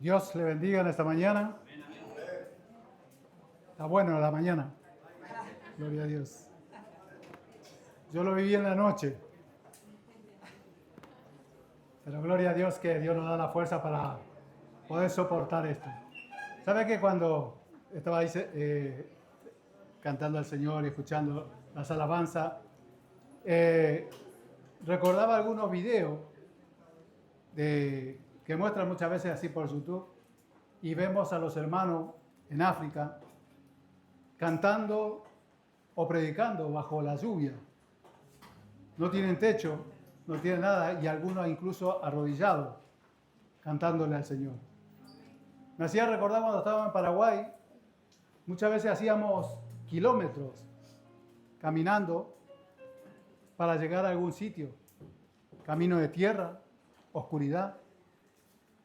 Dios le bendiga en esta mañana. Está bueno la mañana. Gloria a Dios. Yo lo viví en la noche. Pero gloria a Dios que Dios nos da la fuerza para poder soportar esto. ¿Sabe que cuando estaba ahí cantando al Señor y escuchando las alabanzas, recordaba algunos videos que muestran muchas veces así por YouTube y vemos a los hermanos en África cantando o predicando bajo la lluvia. No tienen techo, no tienen nada y algunos incluso arrodillados cantándole al Señor. Me hacía recordar cuando estaba en Paraguay, muchas veces hacíamos kilómetros caminando para llegar a algún sitio, camino de tierra, oscuridad,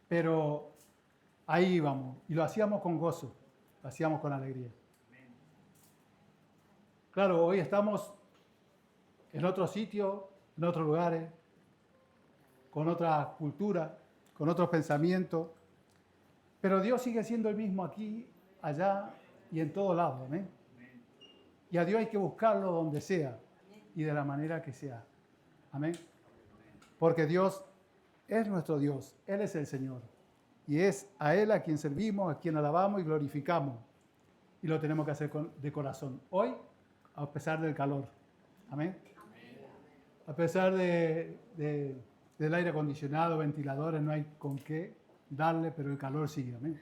pero ahí íbamos y lo hacíamos con gozo, lo hacíamos con alegría. Claro, hoy estamos en otro sitio, en otros lugares, con otra cultura, con otros pensamientos, pero Dios sigue siendo el mismo aquí, allá y en todo lado, ¿amén? Y a Dios hay que buscarlo donde sea y de la manera que sea, ¿amén? Porque Dios es nuestro Dios, Él es el Señor y es a Él a quien servimos, a quien alabamos y glorificamos y lo tenemos que hacer de corazón. Hoy, a pesar del calor, ¿amén? A pesar del aire acondicionado, ventiladores, no hay con qué darle, pero el calor sigue, amén.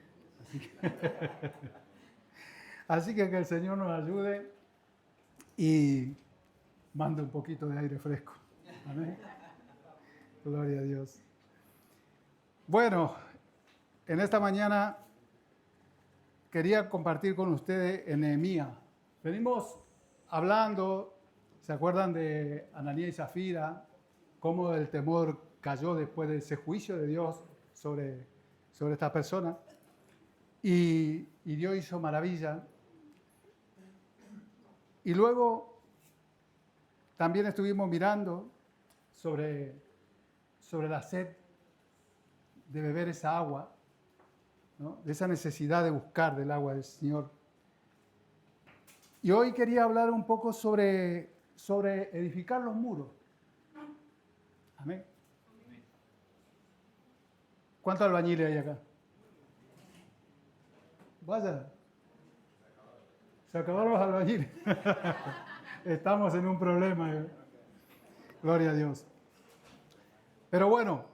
Así que el Señor nos ayude y mande un poquito de aire fresco, amén. Gloria a Dios. Bueno, en esta mañana quería compartir con ustedes en Nehemías. Venimos hablando, ¿se acuerdan de Ananías y Zafira? Cómo el temor cayó después de ese juicio de Dios sobre esta persona. Y Dios hizo maravilla. Y luego también estuvimos mirando sobre la sed de beber esa agua, ¿no? De esa necesidad de buscar del agua del Señor. Y hoy quería hablar un poco sobre edificar los muros. Amén. ¿Cuántos albañiles hay acá? Vaya. Se acabaron los albañiles. Estamos en un problema. Gloria a Dios. Pero bueno,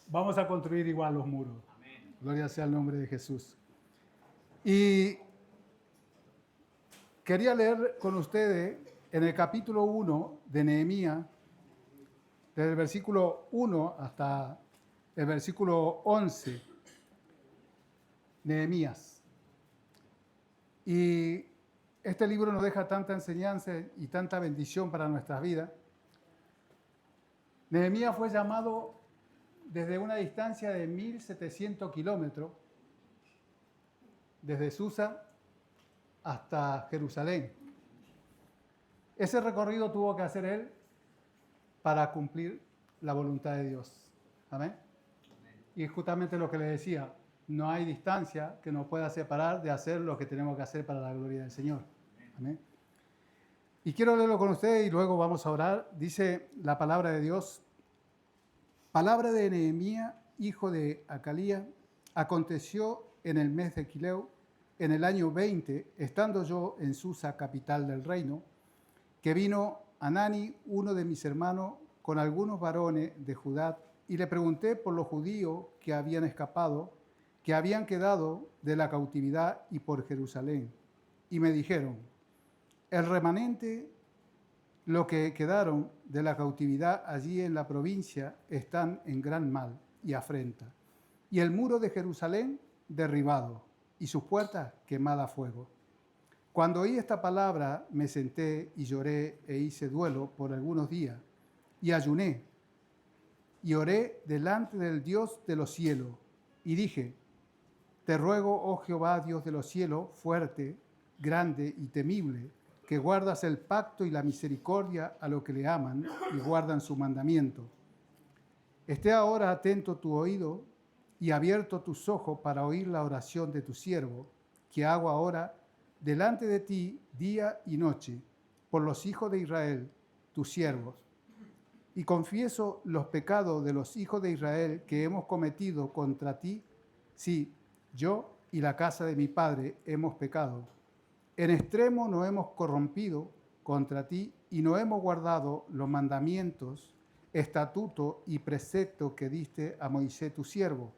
vamos a construir igual los muros. Amén. Gloria sea el nombre de Jesús. Y quería leer con ustedes en el capítulo 1 de Nehemías, desde el versículo 1 hasta el versículo 11, Nehemías. Y este libro nos deja tanta enseñanza y tanta bendición para nuestras vidas. Nehemías fue llamado desde una distancia de 1.700 kilómetros, desde Susa hasta Jerusalén. Ese recorrido tuvo que hacer él para cumplir la voluntad de Dios. Amén. Y justamente lo que le decía, no hay distancia que nos pueda separar de hacer lo que tenemos que hacer para la gloria del Señor. Amén. Y quiero leerlo con ustedes y luego vamos a orar. Dice la palabra de Dios. Palabra de Nehemías, hijo de Acalía, aconteció en el mes de Quileu, en el año 20, estando yo en Susa, capital del reino, que vino Hanani, uno de mis hermanos, con algunos varones de Judá, y le pregunté por los judíos que habían escapado, que habían quedado de la cautividad y por Jerusalén. Y me dijeron, el remanente, lo que quedaron de la cautividad allí en la provincia, están en gran mal y afrenta. Y el muro de Jerusalén derribado, y sus puertas quemadas a fuego. Cuando oí esta palabra, me senté y lloré e hice duelo por algunos días, y ayuné, y oré delante del Dios de los cielos, y dije, te ruego, oh Jehová, Dios de los cielos, fuerte, grande y temible, que guardas el pacto y la misericordia a los que le aman y guardan su mandamiento. Esté ahora atento tu oído y abierto tus ojos para oír la oración de tu siervo, que hago ahora delante de ti día y noche, por los hijos de Israel, tus siervos. Y confieso los pecados de los hijos de Israel que hemos cometido contra ti. Sí, yo y la casa de mi padre hemos pecado. En extremo nos hemos corrompido contra ti y no hemos guardado los mandamientos, estatutos y preceptos que diste a Moisés tu siervo.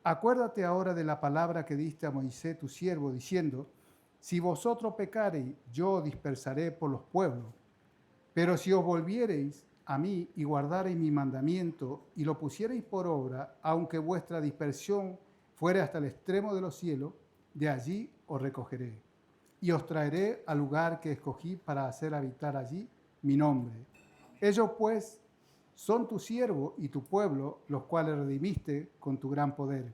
Acuérdate ahora de la palabra que diste a Moisés tu siervo, diciendo: si vosotros pecareis, yo os dispersaré por los pueblos. Pero si os volviereis a mí y guardareis mi mandamiento y lo pusiereis por obra, aunque vuestra dispersión fuere hasta el extremo de los cielos, de allí os recogeré y os traeré al lugar que escogí para hacer habitar allí mi nombre. Ellos pues son tu siervo y tu pueblo, los cuales redimiste con tu gran poder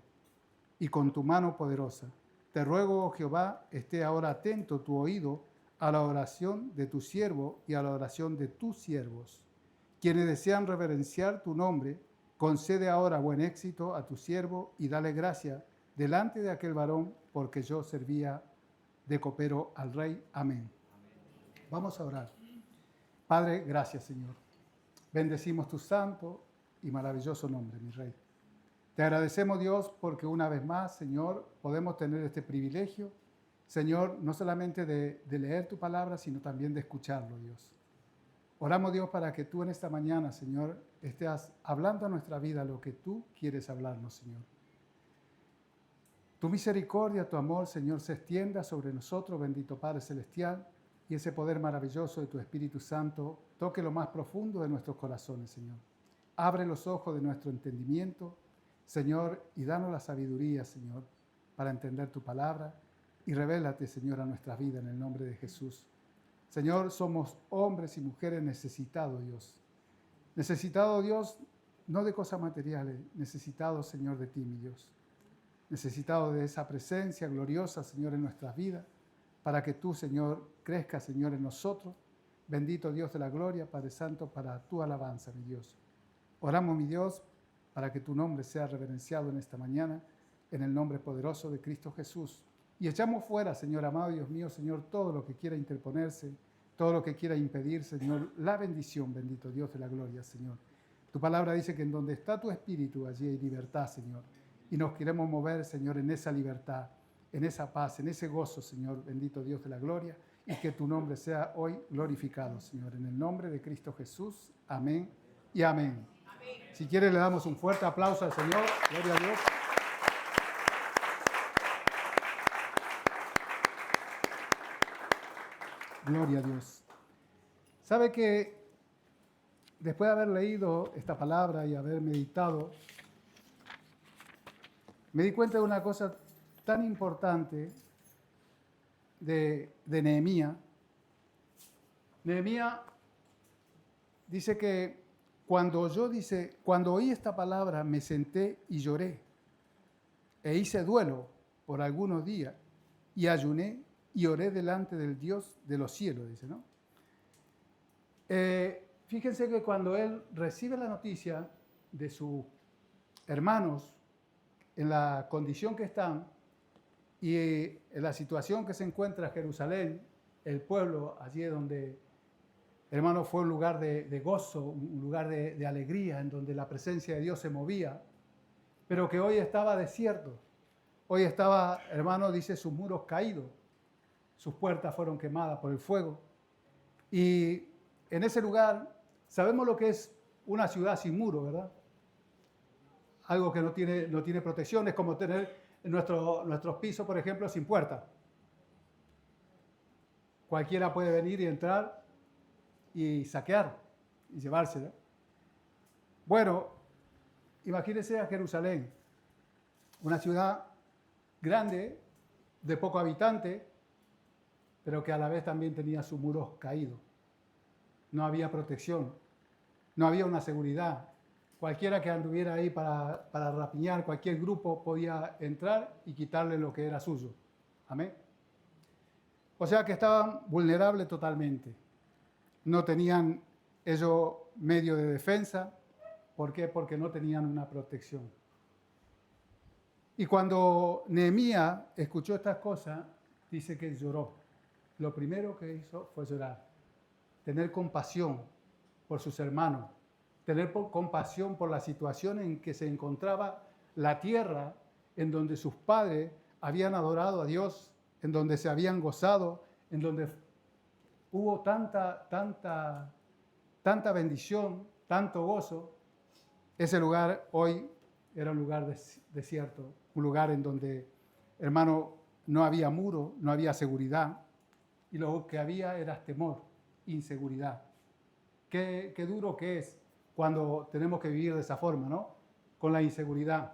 y con tu mano poderosa. Te ruego, oh Jehová, esté ahora atento tu oído a la oración de tu siervo y a la oración de tus siervos, quienes desean reverenciar tu nombre. Concede ahora buen éxito a tu siervo y dale gracia delante de aquel varón, porque yo servía de copero al rey. Amén. Vamos a orar. Padre, gracias, Señor. Bendecimos tu santo y maravilloso nombre, mi Rey. Te agradecemos, Dios, porque una vez más, Señor, podemos tener este privilegio, Señor, no solamente de leer tu palabra, sino también de escucharlo, Dios. Oramos, Dios, para que tú en esta mañana, Señor, estés hablando a nuestra vida lo que tú quieres hablarnos, Señor. Tu misericordia, tu amor, Señor, se extienda sobre nosotros, bendito Padre Celestial, y ese poder maravilloso de tu Espíritu Santo toque lo más profundo de nuestros corazones, Señor. Abre los ojos de nuestro entendimiento, Señor, y danos la sabiduría, Señor, para entender tu palabra, y revélate, Señor, a nuestra vida en el nombre de Jesús. Señor, somos hombres y mujeres necesitados, Dios. Necesitados, Dios, no de cosas materiales, necesitados, Señor, de ti, mi Dios. Necesitados de esa presencia gloriosa, Señor, en nuestras vidas, para que tú, Señor, crezcas, Señor, en nosotros. Bendito Dios de la gloria, Padre Santo, para tu alabanza, mi Dios. Oramos, mi Dios, para que tu nombre sea reverenciado en esta mañana, en el nombre poderoso de Cristo Jesús. Y echamos fuera, Señor amado, Dios mío, Señor, todo lo que quiera interponerse, todo lo que quiera impedir, Señor, la bendición, bendito Dios de la gloria, Señor. Tu palabra dice que en donde está tu espíritu, allí hay libertad, Señor. Y nos queremos mover, Señor, en esa libertad, en esa paz, en ese gozo, Señor, bendito Dios de la gloria, y que tu nombre sea hoy glorificado, Señor. En el nombre de Cristo Jesús, amén y amén. Amén. Si quiere, le damos un fuerte aplauso al Señor. Gloria a Dios. Gloria a Dios. ¿Sabe que después de haber leído esta palabra y haber meditado, me di cuenta de una cosa tan importante de Nehemías? Nehemías dice que cuando oí esta palabra me senté y lloré e hice duelo por algunos días y ayuné y oré delante del Dios de los cielos, dice, ¿no? Fíjense que cuando él recibe la noticia de sus hermanos en la condición que están y en la situación que se encuentra Jerusalén, el pueblo, allí donde, hermano, fue un lugar de gozo, un lugar de alegría, en donde la presencia de Dios se movía, pero que hoy estaba desierto. Hoy estaba, hermano, dice, sus muros caídos, sus puertas fueron quemadas por el fuego. Y en ese lugar, sabemos lo que es una ciudad sin muro, ¿verdad? Algo que no tiene protección, es como tener nuestros pisos, por ejemplo, sin puerta. Cualquiera puede venir y entrar y saquear y llevársela. Bueno, imagínense a Jerusalén, una ciudad grande, de poco habitante, pero que a la vez también tenía sus muros caídos. No había protección, no había una seguridad. Cualquiera que anduviera ahí para rapiñar, cualquier grupo podía entrar y quitarle lo que era suyo. Amén. O sea que estaban vulnerables totalmente. No tenían ellos medio de defensa. ¿Por qué? Porque no tenían una protección. Y cuando Nehemías escuchó estas cosas, dice que lloró. Lo primero que hizo fue llorar, tener compasión por sus hermanos, tener compasión por la situación en que se encontraba la tierra en donde sus padres habían adorado a Dios, en donde se habían gozado, en donde hubo tanta bendición, tanto gozo. Ese lugar hoy era un lugar desierto, un lugar en donde, hermano, no había muro, no había seguridad, y lo que había era temor, inseguridad. Qué duro que es cuando tenemos que vivir de esa forma, ¿no? Con la inseguridad.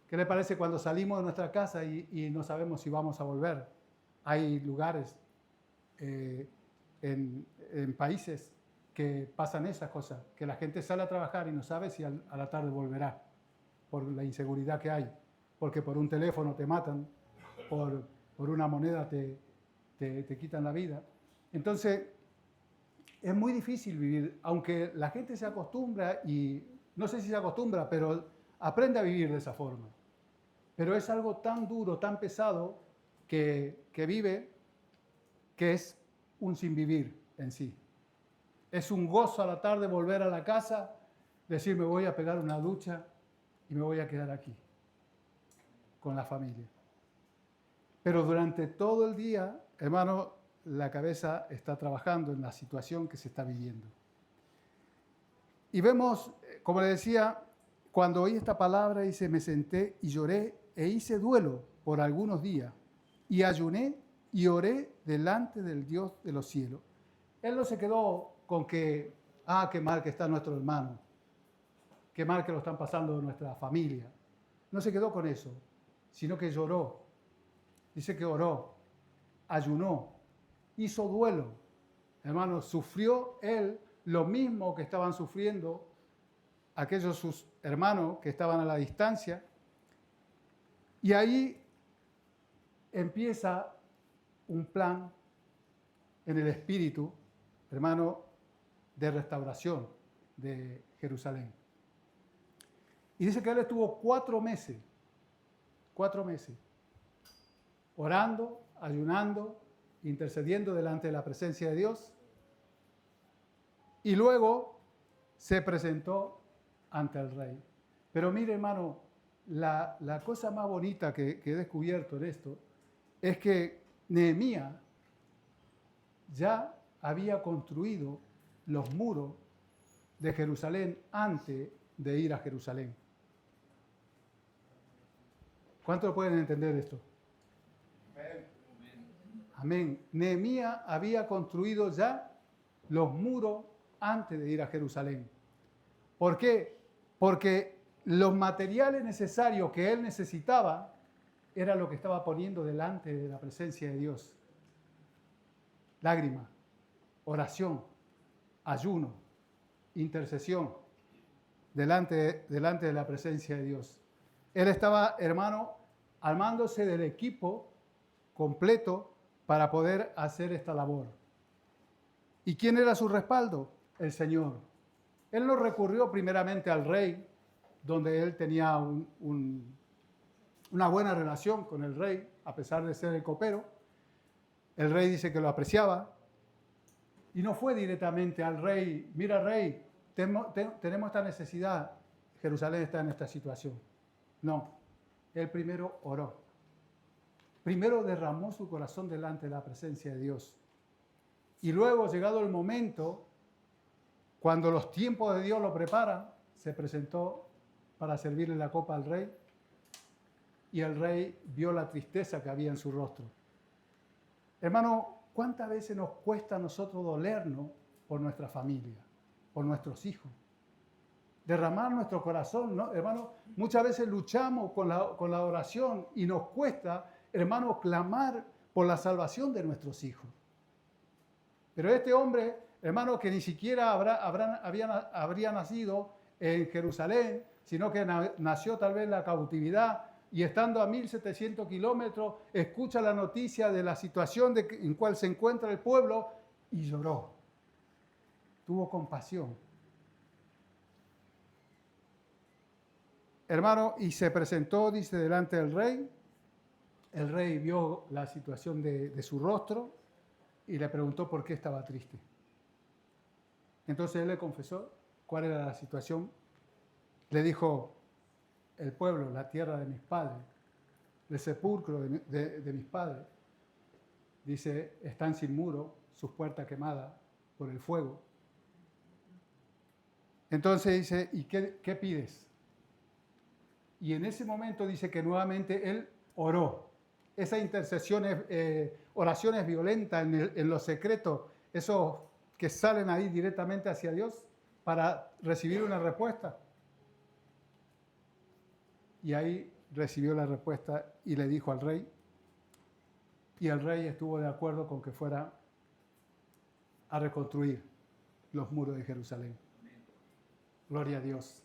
¿Qué le parece cuando salimos de nuestra casa y no sabemos si vamos a volver? Hay lugares en países que pasan esas cosas, que la gente sale a trabajar y no sabe si a la tarde volverá, por la inseguridad que hay, porque por un teléfono te matan, por una moneda te quitan la vida. Entonces, es muy difícil vivir, aunque la gente se acostumbra, y no sé si se acostumbra, pero aprende a vivir de esa forma. Pero es algo tan duro, tan pesado, que vive, que es un sin vivir en sí. Es un gozo a la tarde volver a la casa, decir me voy a pegar una ducha y me voy a quedar aquí con la familia. Pero durante todo el día, hermano, la cabeza está trabajando en la situación que se está viviendo. Y vemos, como le decía, cuando oí esta palabra, dice, me senté y lloré e hice duelo por algunos días y ayuné y oré delante del Dios de los cielos. Él no se quedó con que, qué mal que está nuestro hermano, qué mal que lo están pasando nuestra familia. No se quedó con eso, sino que lloró. Dice que oró, ayunó, hizo duelo. Hermano, sufrió él lo mismo que estaban sufriendo aquellos sus hermanos que estaban a la distancia. Y ahí empieza un plan en el espíritu, hermano, de restauración de Jerusalén. Y dice que él estuvo 4 meses, orando, ayunando, intercediendo delante de la presencia de Dios. Y luego se presentó ante el rey. Pero mire, hermano, la cosa más bonita que he descubierto en esto es que Nehemías ya había construido los muros de Jerusalén antes de ir a Jerusalén. ¿Cuántos pueden entender esto? Amén. Nehemías había construido ya los muros antes de ir a Jerusalén. ¿Por qué? Porque los materiales necesarios que él necesitaba era lo que estaba poniendo delante de la presencia de Dios. Lágrima, oración, ayuno, intercesión, delante de la presencia de Dios. Él estaba, hermano, armándose del equipo completo para poder hacer esta labor. ¿Y quién era su respaldo? El Señor. Él no recurrió primeramente al rey, donde él tenía una buena relación con el rey, a pesar de ser el copero. El rey dice que lo apreciaba. Y no fue directamente al rey, mira rey, tenemos esta necesidad, Jerusalén está en esta situación. No, él primero oró. Primero derramó su corazón delante de la presencia de Dios. Y luego, llegado el momento, cuando los tiempos de Dios lo preparan, se presentó para servirle la copa al rey. Y el rey vio la tristeza que había en su rostro. Hermano, ¿cuántas veces nos cuesta a nosotros dolernos por nuestra familia, por nuestros hijos? Derramar nuestro corazón, ¿no? Hermano, muchas veces luchamos con la oración y nos cuesta, hermano, clamar por la salvación de nuestros hijos. Pero este hombre, hermano, que ni siquiera habría nacido en Jerusalén, sino que nació tal vez en la cautividad, y estando a 1.700 kilómetros, escucha la noticia de la situación en cual se encuentra el pueblo y lloró. Tuvo compasión. hermano, y se presentó, dice, delante del rey. El rey vio la situación de su rostro y le preguntó por qué estaba triste. Entonces él le confesó cuál era la situación. Le dijo, el pueblo, la tierra de mis padres, el sepulcro de mis padres, dice, están sin muro, sus puertas quemadas por el fuego. Entonces dice, ¿y qué pides? Y en ese momento dice que nuevamente él oró. Esas intercesiones, oraciones violentas en lo secreto, esos que salen ahí directamente hacia Dios para recibir una respuesta. Y ahí recibió la respuesta y le dijo al rey. Y el rey estuvo de acuerdo con que fuera a reconstruir los muros de Jerusalén. Gloria a Dios.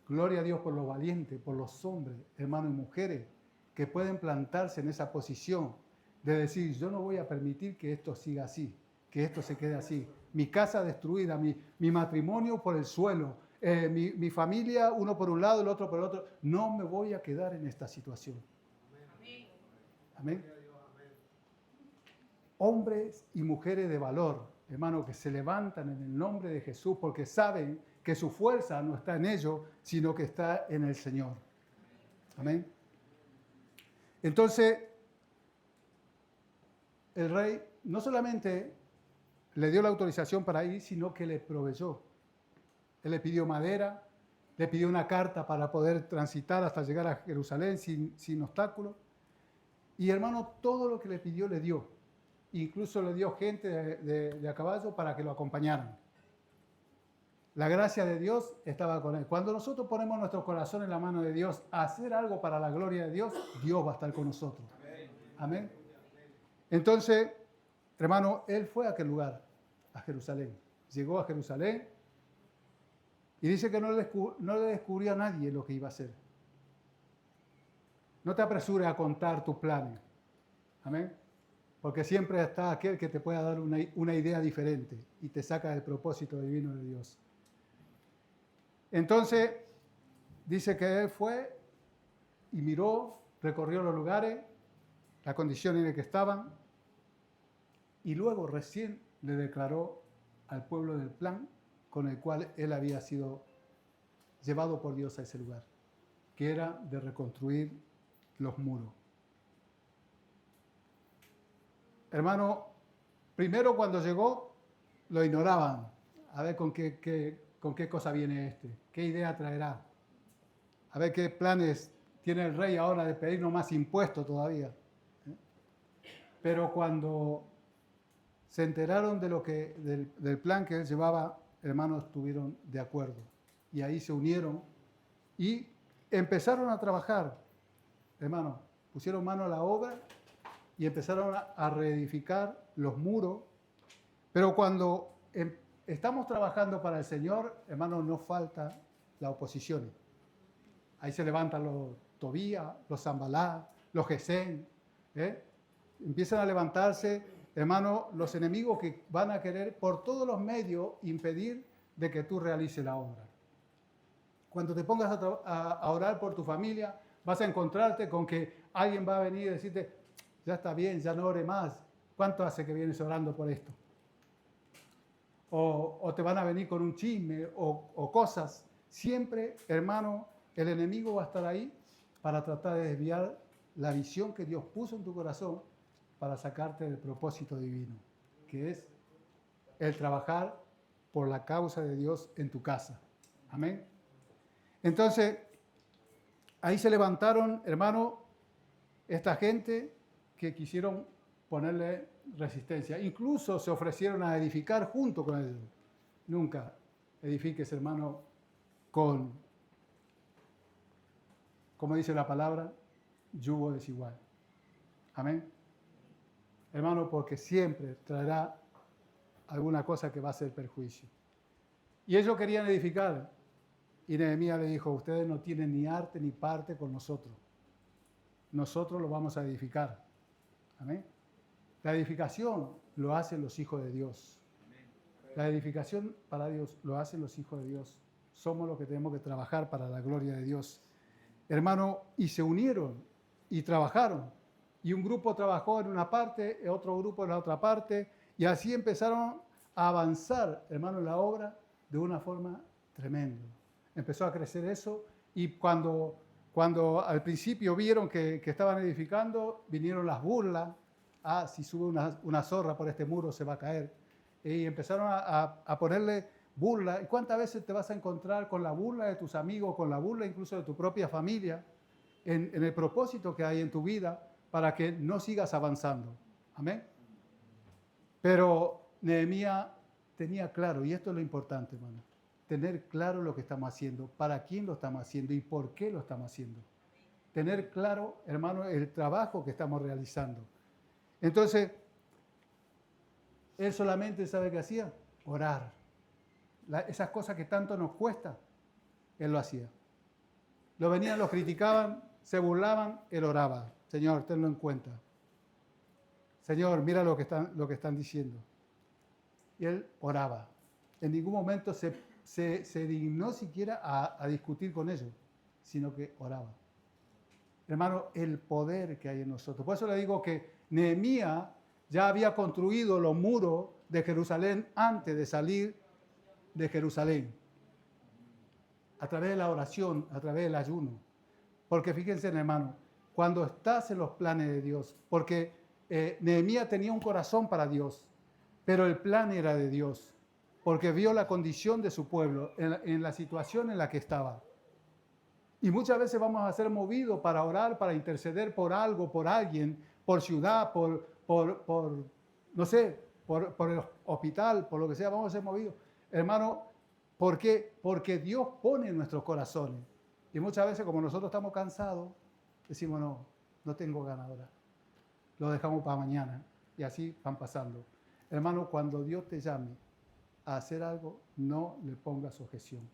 Gloria a Dios por los valientes, por los hombres, hermanos y mujeres, que pueden plantarse en esa posición de decir, yo no voy a permitir que esto siga así, que esto se quede así. Mi casa destruida, mi matrimonio por el suelo, mi familia, uno por un lado, el otro por el otro. No me voy a quedar en esta situación. Amén. Hombres y mujeres de valor, hermano, que se levantan en el nombre de Jesús porque saben que su fuerza no está en ellos, sino que está en el Señor. Amén. Entonces, el rey no solamente le dio la autorización para ir, sino que le proveyó. Él le pidió madera, le pidió una carta para poder transitar hasta llegar a Jerusalén sin obstáculos. Y hermano, todo lo que le pidió le dio. Incluso le dio gente de a caballo para que lo acompañaran. La gracia de Dios estaba con él. Cuando nosotros ponemos nuestro corazón en la mano de Dios a hacer algo para la gloria de Dios, Dios va a estar con nosotros. Amén. Entonces, hermano, él fue a aquel lugar, a Jerusalén. Llegó a Jerusalén y dice que no le descubrió a nadie lo que iba a hacer. No te apresures a contar tus planes. Amén. Porque siempre está aquel que te pueda dar una idea diferente y te saca del propósito divino de Dios. Entonces, dice que él fue y miró, recorrió los lugares, la condición en la que estaban, y luego recién le declaró al pueblo del plan con el cual él había sido llevado por Dios a ese lugar, que era de reconstruir los muros. Hermano, primero cuando llegó, lo ignoraban. A ver con qué cosa viene este, qué idea traerá. A ver qué planes tiene el rey ahora de pedirnos más impuestos todavía. Pero cuando se enteraron del plan que él llevaba, hermanos, estuvieron de acuerdo. Y ahí se unieron y empezaron a trabajar. Hermanos, pusieron mano a la obra y empezaron a reedificar los muros. Pero cuando estamos trabajando para el Señor, hermanos, no falta la oposición. Ahí se levantan los Tobías, los Zambalá, los Gesén. Empiezan a levantarse, hermanos, los enemigos que van a querer por todos los medios impedir de que tú realices la obra. Cuando te pongas a orar por tu familia, vas a encontrarte con que alguien va a venir y decirte, ya está bien, ya no ore más. ¿Cuánto hace que vienes orando por esto? O te van a venir con un chisme o cosas. Siempre, hermano, el enemigo va a estar ahí para tratar de desviar la visión que Dios puso en tu corazón para sacarte del propósito divino, que es el trabajar por la causa de Dios en tu casa. Amén. Entonces, ahí se levantaron, hermano, esta gente que quisieron ponerle resistencia. Incluso se ofrecieron a edificar junto con ellos. Nunca edifiques, hermano, como dice la palabra, yugo desigual. Amén. Hermano, porque siempre traerá alguna cosa que va a ser perjuicio. Y ellos querían edificar. Y Nehemías le dijo, ustedes no tienen ni arte ni parte con nosotros. Nosotros lo vamos a edificar. Amén. La edificación lo hacen los hijos de Dios. La edificación para Dios lo hacen los hijos de Dios. Somos los que tenemos que trabajar para la gloria de Dios. hermano, y se unieron y trabajaron. Y un grupo trabajó en una parte, otro grupo en la otra parte, y así empezaron a avanzar, hermano, en la obra de una forma tremenda. Empezó a crecer eso, y cuando al principio vieron que estaban edificando, vinieron las burlas. Ah, si sube una zorra por este muro se va a caer. Y empezaron a ponerle burla. ¿Y cuántas veces te vas a encontrar con la burla de tus amigos, con la burla incluso de tu propia familia, en el propósito que hay en tu vida para que no sigas avanzando? Amén. Pero Nehemías tenía claro, y esto es lo importante, hermano, tener claro lo que estamos haciendo, para quién lo estamos haciendo y por qué lo estamos haciendo. Tener claro, hermano, el trabajo que estamos realizando. Entonces, él solamente sabe qué hacía, orar. Esas cosas que tanto nos cuesta, él lo hacía. Lo venían, los criticaban, se burlaban, él oraba. Señor, tenlo en cuenta. Señor, mira lo que están diciendo. Y él oraba. En ningún momento se dignó siquiera a discutir con ellos, sino que oraba. Hermano, el poder que hay en nosotros. Por eso le digo que Nehemías ya había construido los muros de Jerusalén antes de salir de Jerusalén. A través de la oración, a través del ayuno. Porque fíjense, hermano, cuando estás en los planes de Dios, porque Nehemías tenía un corazón para Dios, pero el plan era de Dios, porque vio la condición de su pueblo, en la situación en la que estaba. Y muchas veces vamos a ser movidos para orar, para interceder por algo, por alguien, por ciudad, no sé, por el hospital, por lo que sea, vamos a ser movidos. Hermano, ¿por qué? Porque Dios pone en nuestros corazones. Y muchas veces, como nosotros estamos cansados, decimos, no tengo ganas ahora. Lo dejamos para mañana. Y así van pasando. Hermano, cuando Dios te llame a hacer algo, no le pongas objeción.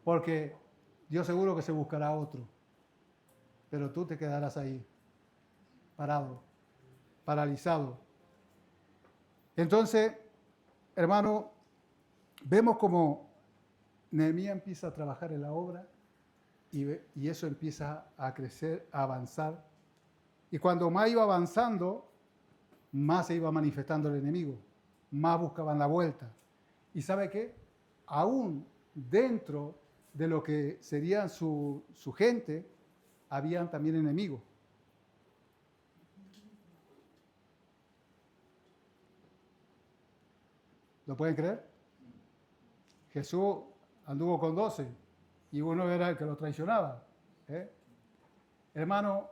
Porque Dios seguro que se buscará otro. Pero tú te quedarás ahí, parado, paralizado. Entonces, hermano, vemos como Nehemías empieza a trabajar en la obra y eso empieza a crecer, a avanzar. Y cuando más iba avanzando, más se iba manifestando el enemigo, más buscaban la vuelta. ¿Y sabe qué? Aún dentro de lo que serían su gente, habían también enemigos. ¿Lo pueden creer? Jesús anduvo con 12 y uno era el que lo traicionaba. Hermano,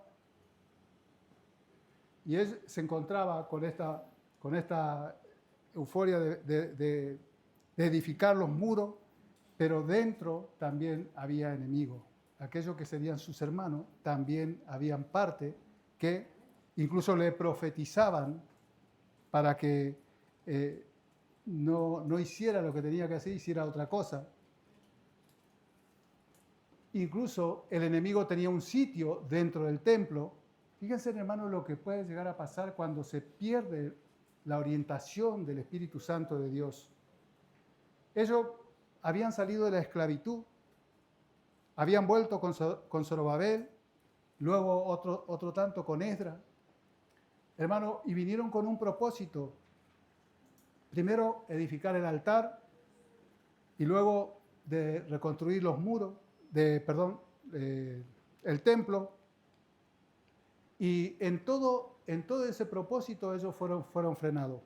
y él se encontraba con esta euforia de edificar los muros, pero dentro también había enemigos. Aquellos que serían sus hermanos también habían parte que incluso le profetizaban para que no hiciera lo que tenía que hacer, hiciera otra cosa. Incluso el enemigo tenía un sitio dentro del templo. Fíjense, hermanos, lo que puede llegar a pasar cuando se pierde la orientación del Espíritu Santo de Dios. Ellos habían salido de la esclavitud, habían vuelto con Zorobabel, luego otro tanto con Esdras, hermano, y vinieron con un propósito. Primero, edificar el altar y luego de reconstruir los muros, el templo. Y en todo ese propósito ellos fueron frenados.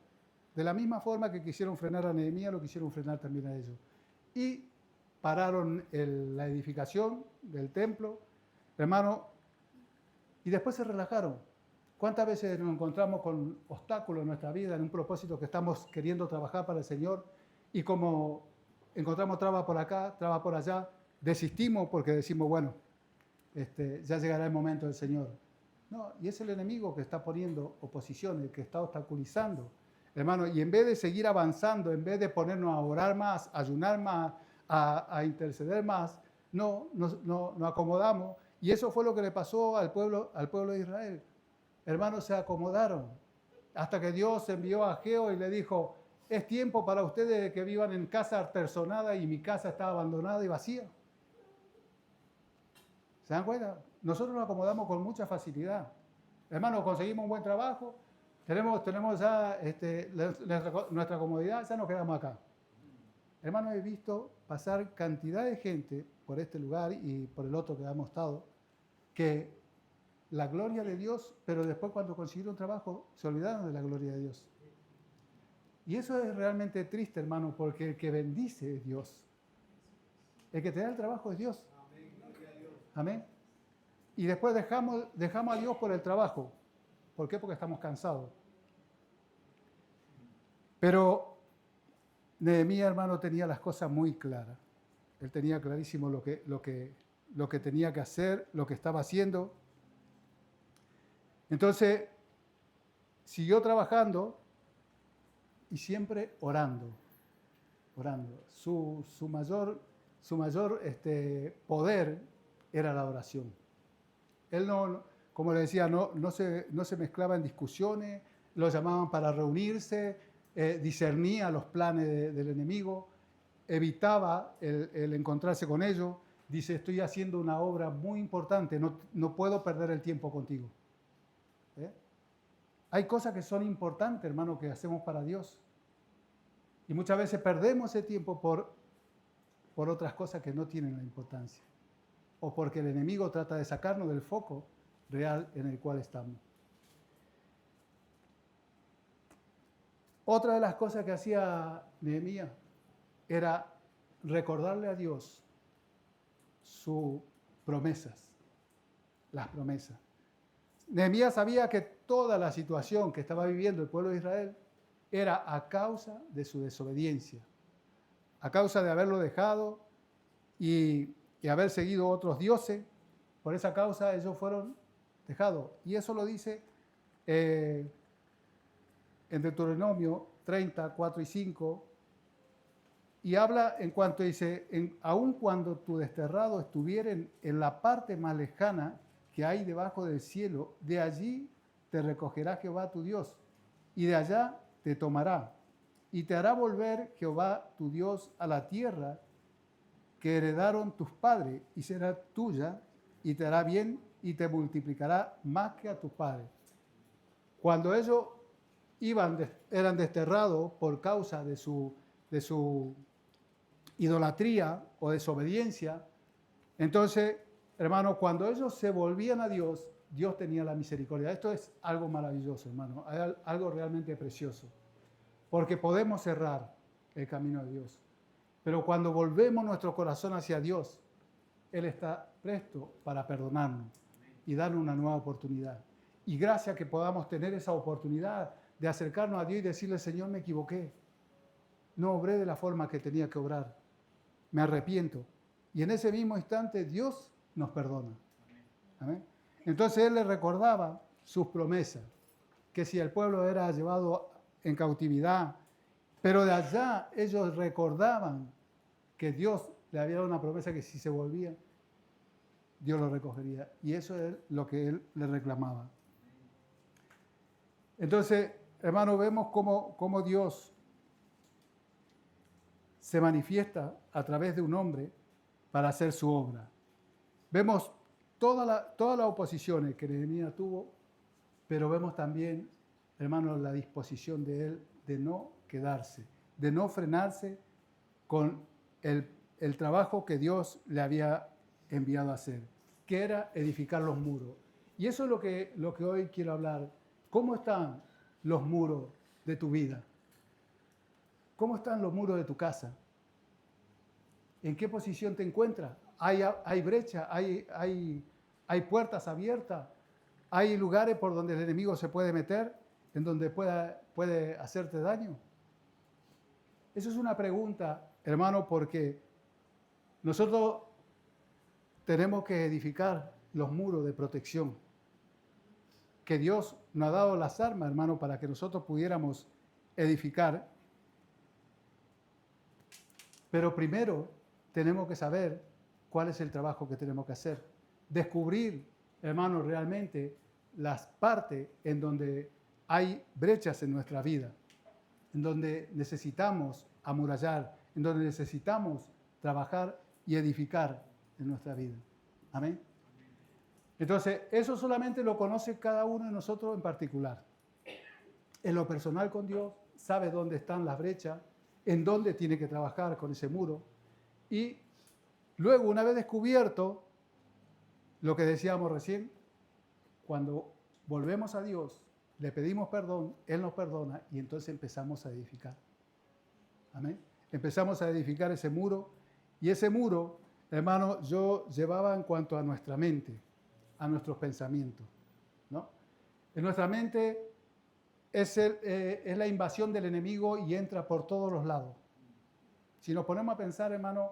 De la misma forma que quisieron frenar a Nehemías, lo quisieron frenar también a ellos. Y pararon la edificación del templo, hermano, y después se relajaron. ¿Cuántas veces nos encontramos con obstáculos en nuestra vida, en un propósito que estamos queriendo trabajar para el Señor, y como encontramos trabas por acá, trabas por allá, desistimos porque decimos, bueno, ya llegará el momento del Señor? No, y es el enemigo que está poniendo oposición, el que está obstaculizando. Hermano, y en vez de seguir avanzando, en vez de ponernos a orar más, a ayunar más, a interceder más, nos acomodamos. Y eso fue lo que le pasó al pueblo de Israel. Hermanos, se acomodaron. Hasta que Dios envió a Ageo y le dijo, es tiempo para ustedes que vivan en casa artesonada y mi casa está abandonada y vacía. ¿Se dan cuenta? Nosotros nos acomodamos con mucha facilidad. Hermano, conseguimos un buen trabajo, tenemos ya nuestra comodidad, ya nos quedamos acá. Hermano, he visto pasar cantidad de gente por este lugar y por el otro que hemos estado, que la gloria de Dios, pero después cuando consiguieron trabajo se olvidaron de la gloria de Dios. Y eso es realmente triste, hermano, porque el que bendice es Dios. El que te da el trabajo es Dios. Amén. Y después dejamos a Dios por el trabajo. ¿Por qué? Porque estamos cansados. Pero Nehemías, hermano, tenía las cosas muy claras. Él tenía clarísimo lo que tenía que hacer, lo que estaba haciendo. Entonces, siguió trabajando y siempre orando. Su mayor poder era la oración. Él no, como le decía, no se mezclaba en discusiones, lo llamaban para reunirse, discernía los planes del enemigo, evitaba el encontrarse con ellos. Dice, estoy haciendo una obra muy importante, no puedo perder el tiempo contigo. Hay cosas que son importantes, hermano, que hacemos para Dios. Y muchas veces perdemos ese tiempo por otras cosas que no tienen la importancia. O porque el enemigo trata de sacarnos del foco real en el cual estamos. Otra de las cosas que hacía Nehemías era recordarle a Dios sus promesas, las promesas. Nehemías sabía que toda la situación que estaba viviendo el pueblo de Israel era a causa de su desobediencia, a causa de haberlo dejado y haber seguido otros dioses. Por esa causa ellos fueron dejados. Y eso lo dice en Deuteronomio 30, 4 y 5. Y habla en cuanto dice, aun cuando tu desterrado estuviera en la parte más lejana que hay debajo del cielo, de allí te recogerá Jehová tu Dios, y de allá te tomará, y te hará volver Jehová tu Dios a la tierra que heredaron tus padres, y será tuya, y te hará bien, y te multiplicará más que a tus padres. Cuando ellos eran desterrados por causa de su idolatría o desobediencia, entonces, hermano, cuando ellos se volvían a Dios, Dios tenía la misericordia. Esto es algo maravilloso, hermano, algo realmente precioso, porque podemos cerrar el camino de Dios. Pero cuando volvemos nuestro corazón hacia Dios, Él está presto para perdonarnos y darnos una nueva oportunidad. Y gracias que podamos tener esa oportunidad de acercarnos a Dios y decirle, Señor, me equivoqué. No obré de la forma que tenía que obrar. Me arrepiento. Y en ese mismo instante Dios nos perdona. ¿Amén? Entonces Él le recordaba sus promesas, que si el pueblo era llevado en cautividad, pero de allá ellos recordaban que Dios le había dado una promesa que si se volvían, Dios lo recogería. Y eso es lo que Él le reclamaba. Entonces, hermano, vemos cómo Dios se manifiesta a través de un hombre para hacer su obra. Vemos todas las oposiciones que Nehemías tuvo, pero vemos también, hermano, la disposición de él de no quedarse, de no frenarse con el trabajo que Dios le había enviado a hacer, que era edificar los muros. Y eso es lo que hoy quiero hablar. ¿Cómo están los muros de tu vida? ¿Cómo están los muros de tu casa? ¿En qué posición te encuentras? ¿Hay brecha? ¿Hay puertas abiertas? ¿Hay lugares por donde el enemigo se puede meter? ¿En donde puede hacerte daño? Eso es una pregunta, hermano, porque nosotros tenemos que edificar los muros de protección que Dios nos ha dado las armas, hermano, para que nosotros pudiéramos edificar. Pero primero tenemos que saber cuál es el trabajo que tenemos que hacer. Descubrir, hermano, realmente las partes en donde hay brechas en nuestra vida, en donde necesitamos amurallar, en donde necesitamos trabajar y edificar en nuestra vida. Amén. Entonces, eso solamente lo conoce cada uno de nosotros en particular. En lo personal con Dios, sabe dónde están las brechas, en dónde tiene que trabajar con ese muro. Y luego, una vez descubierto lo que decíamos recién, cuando volvemos a Dios, le pedimos perdón, Él nos perdona y entonces empezamos a edificar. Amén. Empezamos a edificar ese muro y ese muro, hermano, yo llevaba en cuanto a nuestra mente, a nuestros pensamientos, ¿no? En nuestra mente es la invasión del enemigo y entra por todos los lados. Si nos ponemos a pensar, hermano,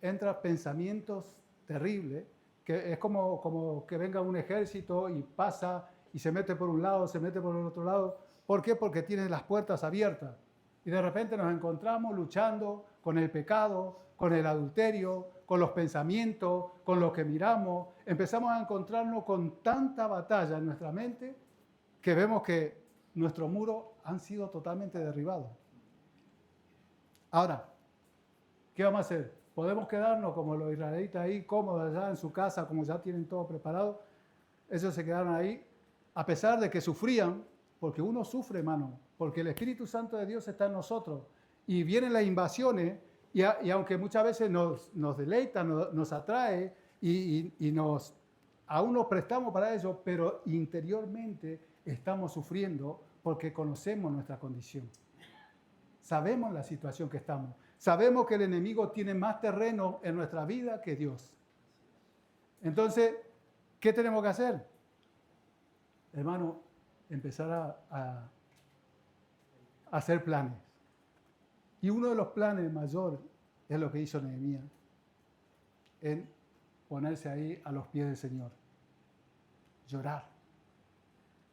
entran pensamientos terribles, que es como que venga un ejército y pasa y se mete por un lado, se mete por el otro lado. ¿Por qué? Porque tiene las puertas abiertas. Y de repente nos encontramos luchando con el pecado, con el adulterio, con los pensamientos, con lo que miramos. Empezamos a encontrarnos con tanta batalla en nuestra mente que vemos que nuestros muros han sido totalmente derribados. Ahora, ¿qué vamos a hacer? ¿Podemos quedarnos como los israelitas ahí, cómodos allá en su casa, como ya tienen todo preparado? Ellos se quedaron ahí, a pesar de que sufrían, porque uno sufre, hermano, porque el Espíritu Santo de Dios está en nosotros. Y vienen las invasiones, y aunque muchas veces nos deleita, nos atrae, y aún nos prestamos para ello, pero interiormente estamos sufriendo porque conocemos nuestra condición. Sabemos la situación que estamos. Sabemos que el enemigo tiene más terreno en nuestra vida que Dios. Entonces, ¿qué tenemos que hacer? Hermano, empezar a hacer planes. Y uno de los planes mayores es lo que hizo Nehemías, en ponerse ahí a los pies del Señor. Llorar.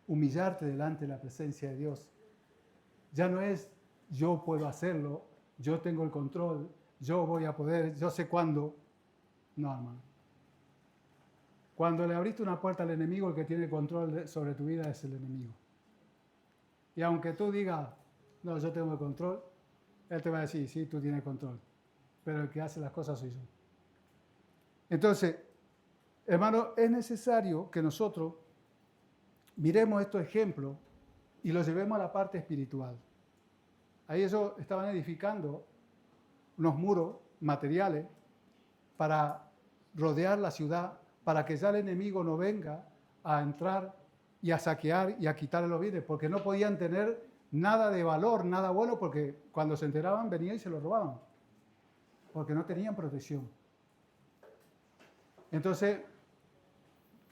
Humillarte delante de la presencia de Dios. Ya no es yo puedo hacerlo, yo tengo el control, yo voy a poder, yo sé cuándo. No, hermano. Cuando le abriste una puerta al enemigo, el que tiene control sobre tu vida es el enemigo. Y aunque tú digas, no, yo tengo el control, él te va a decir, sí, tú tienes control, pero el que hace las cosas soy yo. Entonces, hermano, es necesario que nosotros miremos estos ejemplos y los llevemos a la parte espiritual. Ahí ellos estaban edificando unos muros materiales para rodear la ciudad, para que ya el enemigo no venga a entrar y a saquear y a quitarle los bienes, porque no podían tener nada de valor, nada bueno, porque cuando se enteraban venían y se lo robaban, porque no tenían protección. Entonces,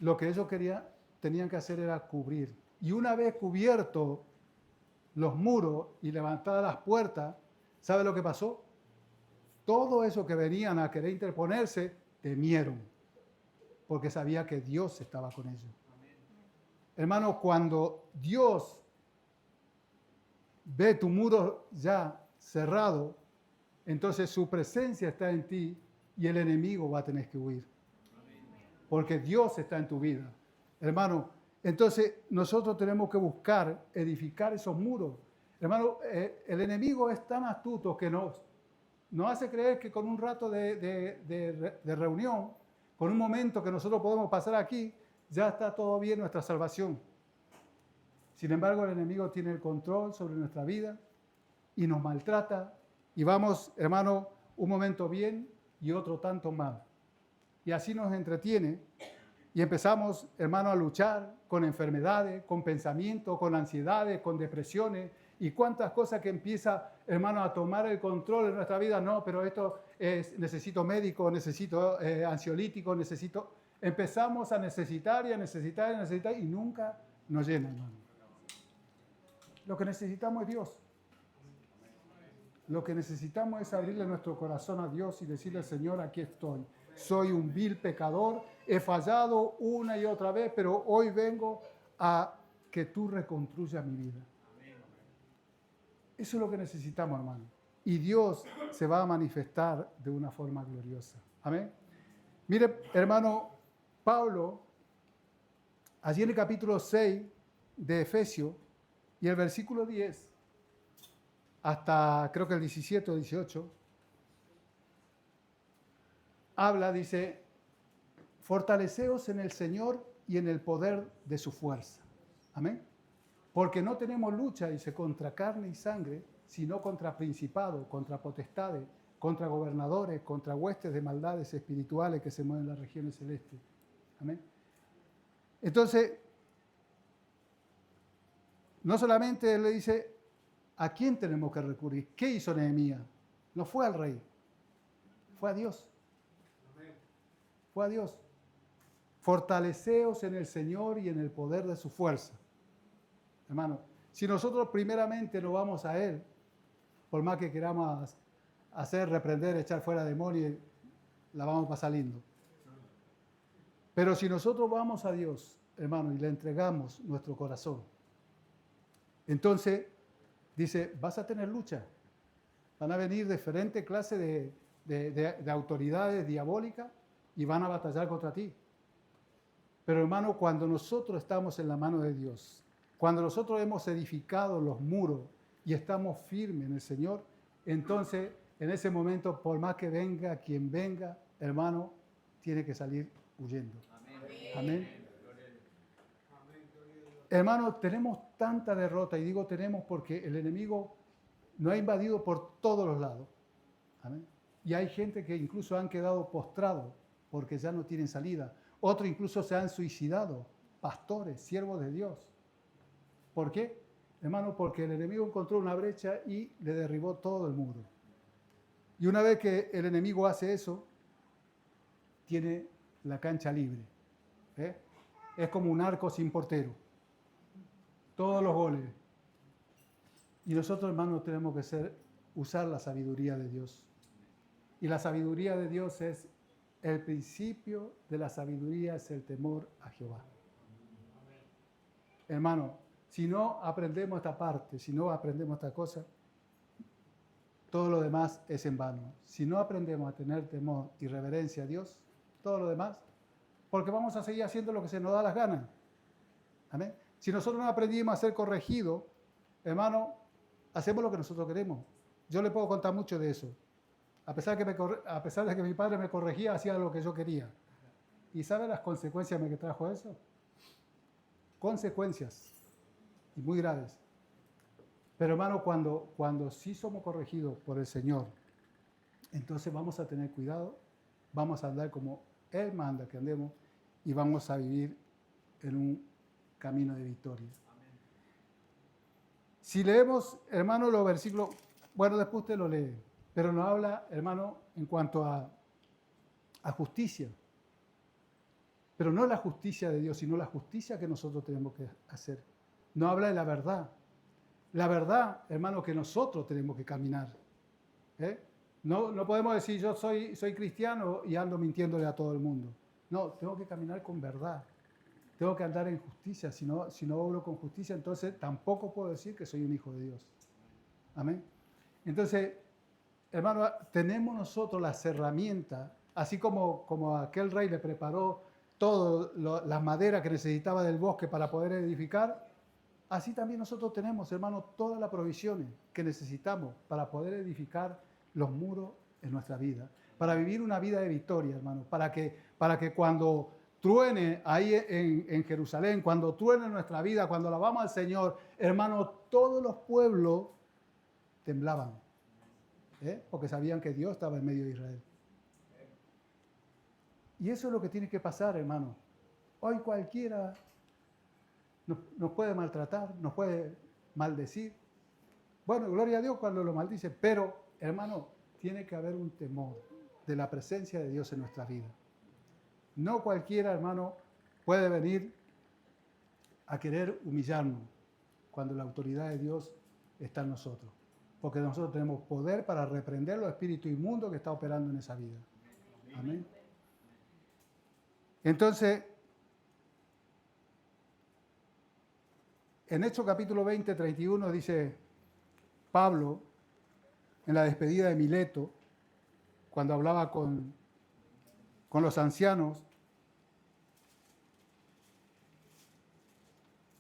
lo que ellos tenían que hacer era cubrir. Y una vez cubiertos los muros y levantadas las puertas, ¿sabe lo que pasó? Todo eso que venían a querer interponerse, temieron, porque sabía que Dios estaba con ellos. Hermano, cuando Dios ve tu muro ya cerrado, entonces su presencia está en ti y el enemigo va a tener que huir. Porque Dios está en tu vida. Hermano, entonces nosotros tenemos que buscar edificar esos muros. Hermano, el enemigo es tan astuto que nos hace creer que con un rato de reunión, con un momento que nosotros podemos pasar aquí, ya está todo bien nuestra salvación. Sin embargo, el enemigo tiene el control sobre nuestra vida y nos maltrata y vamos, hermano, un momento bien y otro tanto mal. Y así nos entretiene y empezamos, hermano, a luchar con enfermedades, con pensamientos, con ansiedades, con depresiones y cuántas cosas que empieza, hermano, a tomar el control de nuestra vida. No, pero esto es, necesito médico, necesito ansiolítico, Empezamos a necesitar y a necesitar y a necesitar y nunca nos llena, hermano. Lo que necesitamos es Dios. Lo que necesitamos es abrirle nuestro corazón a Dios y decirle, Señor, aquí estoy. Soy un vil pecador, he fallado una y otra vez, pero hoy vengo a que tú reconstruyas mi vida. Eso es lo que necesitamos, hermano. Y Dios se va a manifestar de una forma gloriosa. Amén. Mire, hermano, Pablo, allí en el capítulo 6 de Efesios, y el versículo 10, hasta creo que el 17 o 18, habla, dice, fortaleceos en el Señor y en el poder de su fuerza. Amén. Porque no tenemos lucha, dice, contra carne y sangre, sino contra principados, contra potestades, contra gobernadores, contra huestes de maldades espirituales que se mueven en las regiones celestes. Amén. Entonces, no solamente él le dice, ¿a quién tenemos que recurrir? ¿Qué hizo Nehemías? No fue al rey, fue a Dios. Fue a Dios. Fortaleceos en el Señor y en el poder de su fuerza. Hermano, si nosotros primeramente no vamos a Él, por más que queramos hacer, reprender, echar fuera demonios, la vamos a pasar lindo. Pero si nosotros vamos a Dios, hermano, y le entregamos nuestro corazón, entonces dice, vas a tener lucha. Van a venir diferentes clases de autoridades diabólicas y van a batallar contra ti. Pero hermano, cuando nosotros estamos en la mano de Dios, cuando nosotros hemos edificado los muros y estamos firmes en el Señor, entonces en ese momento, por más que venga quien venga, hermano, tiene que salir huyendo. Amén. Hermano, tenemos tanta derrota, y digo tenemos porque el enemigo nos ha invadido por todos los lados. Amén. Y hay gente que incluso han quedado postrados porque ya no tienen salida. Otros incluso se han suicidado, pastores, siervos de Dios. ¿Por qué? Hermano, porque el enemigo encontró una brecha y le derribó todo el muro. Y una vez que el enemigo hace eso, tiene la cancha libre. Es como un arco sin portero. Todos los goles. Y nosotros, hermanos, tenemos que usar la sabiduría de Dios. Y la sabiduría de Dios es, el principio de la sabiduría es el temor a Jehová. Hermano, si no aprendemos esta parte, si no aprendemos esta cosa, todo lo demás es en vano. Si no aprendemos a tener temor y reverencia a Dios, todo lo demás, porque vamos a seguir haciendo lo que se nos da las ganas. Amén. Si nosotros no aprendimos a ser corregidos, hermano, hacemos lo que nosotros queremos. Yo le puedo contar mucho de eso. A pesar de que mi padre me corregía, hacía lo que yo quería. ¿Y sabe las consecuencias que trajo eso? Consecuencias, y muy graves. Pero hermano, cuando sí somos corregidos por el Señor, entonces vamos a tener cuidado, vamos a andar como Él manda que andemos y vamos a vivir en un camino de victoria. Amén. Si leemos, hermano, los versículos, bueno, después usted lo lee, pero nos habla, hermano, en cuanto a justicia. Pero no la justicia de Dios, sino la justicia que nosotros tenemos que hacer. No habla de la verdad. La verdad, hermano, que nosotros tenemos que caminar. No podemos decir yo soy cristiano y ando mintiéndole a todo el mundo. No, tengo que caminar con verdad. Tengo que andar en justicia. Si no obro con justicia, entonces tampoco puedo decir que soy un hijo de Dios. Amén. Entonces, hermano, tenemos nosotros las herramientas, así como aquel rey le preparó todas las maderas que necesitaba del bosque para poder edificar, así también nosotros tenemos, hermano, todas las provisiones que necesitamos para poder edificar los muros en nuestra vida, para vivir una vida de victoria, hermano, para que cuando truene ahí en Jerusalén, cuando truene en nuestra vida, cuando alabamos al Señor, hermano, todos los pueblos temblaban, porque sabían que Dios estaba en medio de Israel. Y eso es lo que tiene que pasar, hermano. Hoy cualquiera nos puede maltratar, nos puede maldecir. Bueno, gloria a Dios cuando lo maldice, pero, hermano, tiene que haber un temor de la presencia de Dios en nuestra vida. No cualquiera, hermano, puede venir a querer humillarnos cuando la autoridad de Dios está en nosotros. Porque nosotros tenemos poder para reprender los espíritus inmundos que están operando en esa vida. Amén. Entonces, en Hechos capítulo 20, 31 dice Pablo, en la despedida de Mileto, cuando hablaba con los ancianos,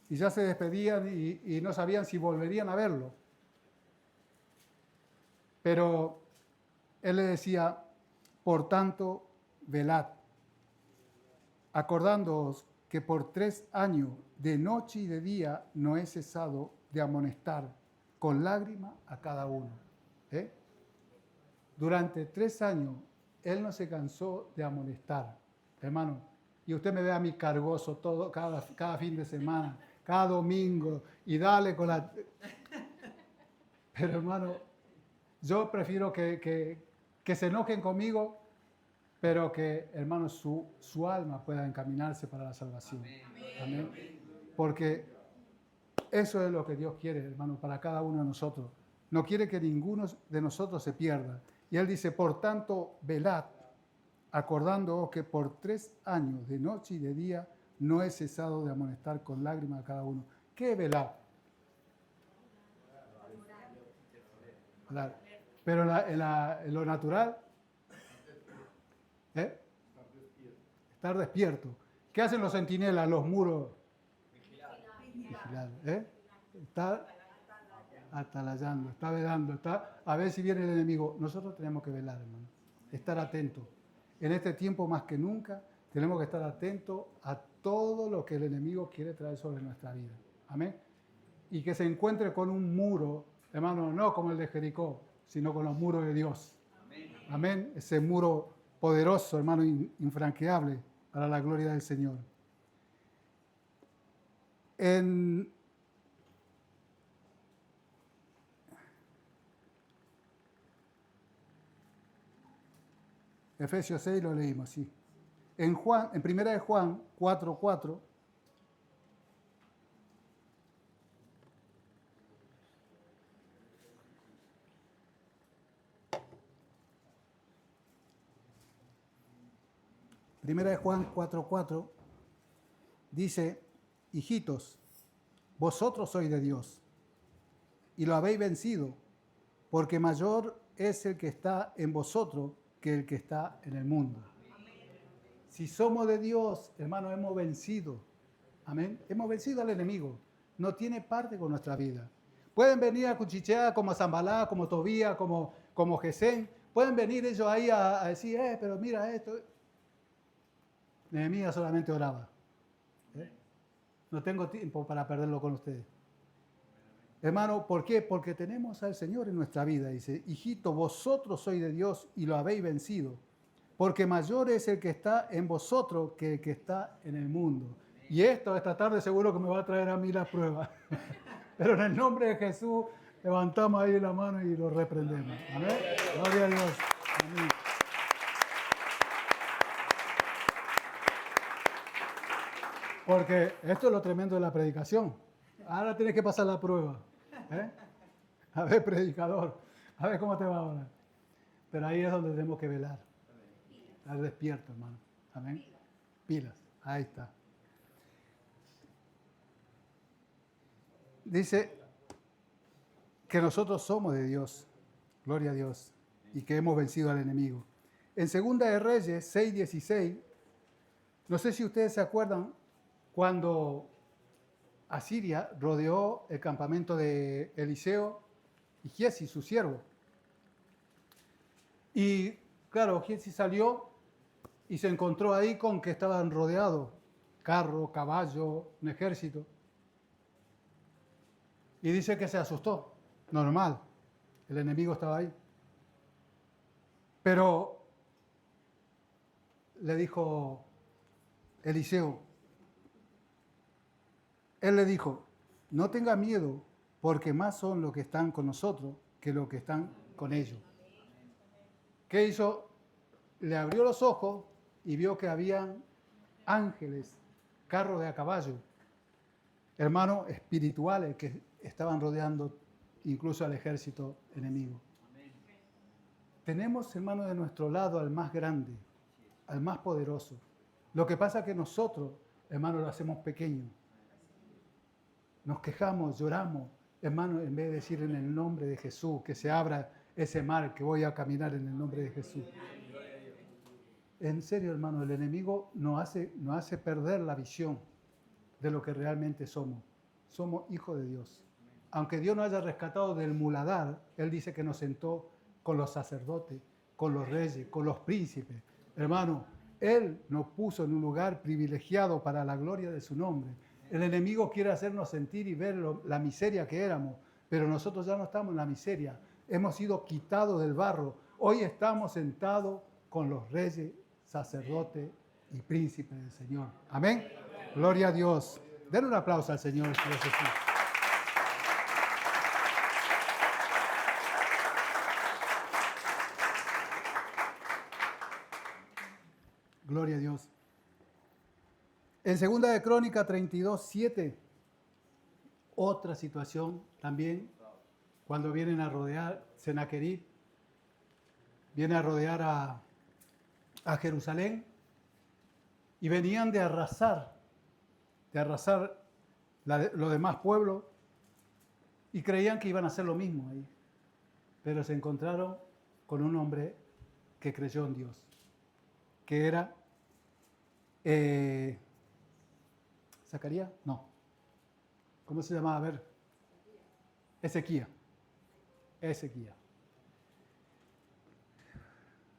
y ya se despedían y no sabían si volverían a verlo. Pero él le decía, por tanto, velad, acordándoos que por 3 años, de noche y de día, no he cesado de amonestar con lágrimas a cada uno. ¿Eh? Durante 3 años, Él no se cansó de amonestar, hermano. Y usted me ve a mí cargoso todo, cada fin de semana, cada domingo, y dale con la... Pero hermano, yo prefiero que se enojen conmigo, pero que, hermano, su alma pueda encaminarse para la salvación. Amén. Porque eso es lo que Dios quiere, hermano, para cada uno de nosotros. No quiere que ninguno de nosotros se pierda. Y Él dice, por tanto, velad, acordándoos que por 3 años, de noche y de día, no he cesado de amonestar con lágrimas a cada uno. ¿Qué es velar? Pero en lo natural, ¿eh? Estar despierto. ¿Qué hacen los centinelas, los muros? Vigilar. Está atalayando, está velando, está a ver si viene el enemigo. Nosotros tenemos que velar, hermano. Estar atentos. En este tiempo más que nunca tenemos que estar atentos a todo lo que el enemigo quiere traer sobre nuestra vida. Amén. Y que se encuentre con un muro, hermano, no como el de Jericó, sino con los muros de Dios. Amén. Ese muro poderoso, hermano, infranqueable para la gloria del Señor. En Efesios 6 lo leímos, sí. En 1 de Juan 4:4, Primera de Juan 4:4 dice, hijitos, vosotros sois de Dios y lo habéis vencido, porque mayor es el que está en vosotros que el que está en el mundo. Si somos de Dios, hermano, hemos vencido. Amén. Hemos vencido al enemigo. No tiene parte con nuestra vida. Pueden venir a cuchichear como Zambalá, como Tobía, como Gesén. Pueden venir ellos ahí a decir, pero mira esto. Nehemías solamente oraba. No tengo tiempo para perderlo con ustedes. Hermano, ¿por qué? Porque tenemos al Señor en nuestra vida. Dice, hijito, vosotros sois de Dios y lo habéis vencido. Porque mayor es el que está en vosotros que el que está en el mundo. Y esta tarde seguro que me va a traer a mí la prueba. Pero en el nombre de Jesús levantamos ahí la mano y lo reprendemos. Amén. Gloria a Dios. Amén. Porque esto es lo tremendo de la predicación. Ahora tienes que pasar la prueba. A ver, predicador, a ver cómo te va ahora. Pero ahí es donde tenemos que velar. Estar despierto, hermano. Amén. Pilas. Ahí está. Dice que nosotros somos de Dios. Gloria a Dios. Y que hemos vencido al enemigo. En 2 de Reyes 6:16, no sé si ustedes se acuerdan cuando Asiria rodeó el campamento de Eliseo y Giezi, su siervo. Y claro, Giezi salió y se encontró ahí con que estaban rodeados, carro, caballo, un ejército. Y dice que se asustó, normal, el enemigo estaba ahí. Pero le dijo Eliseo, él le dijo, no tenga miedo, porque más son los que están con nosotros que los que están con ellos. ¿Qué hizo? Le abrió los ojos y vio que habían ángeles, carros de a caballo, hermanos espirituales que estaban rodeando incluso al ejército enemigo. Tenemos, hermanos, de nuestro lado al más grande, al más poderoso. Lo que pasa es que nosotros, hermanos, lo hacemos pequeño. Nos quejamos, lloramos, hermano, en vez de decir en el nombre de Jesús, que se abra ese mar, que voy a caminar en el nombre de Jesús. En serio, hermano, el enemigo nos hace perder la visión de lo que realmente somos. Somos hijos de Dios. Aunque Dios nos haya rescatado del muladar, Él dice que nos sentó con los sacerdotes, con los reyes, con los príncipes. Hermano, Él nos puso en un lugar privilegiado para la gloria de su nombre. El enemigo quiere hacernos sentir y ver la miseria que éramos, pero nosotros ya no estamos en la miseria. Hemos sido quitados del barro. Hoy estamos sentados con los reyes, sacerdotes y príncipes del Señor. Amén. Gloria a Dios. Den un aplauso al Señor. Gloria a Dios. En 2 de Crónica 32:7, otra situación también, cuando vienen a rodear, Senaquerib viene a rodear a Jerusalén y venían de arrasar los demás pueblos y creían que iban a hacer lo mismo ahí. Pero se encontraron con un hombre que creyó en Dios, que era ¿Zacarías? No. ¿Cómo se llamaba? A ver. Ezequías.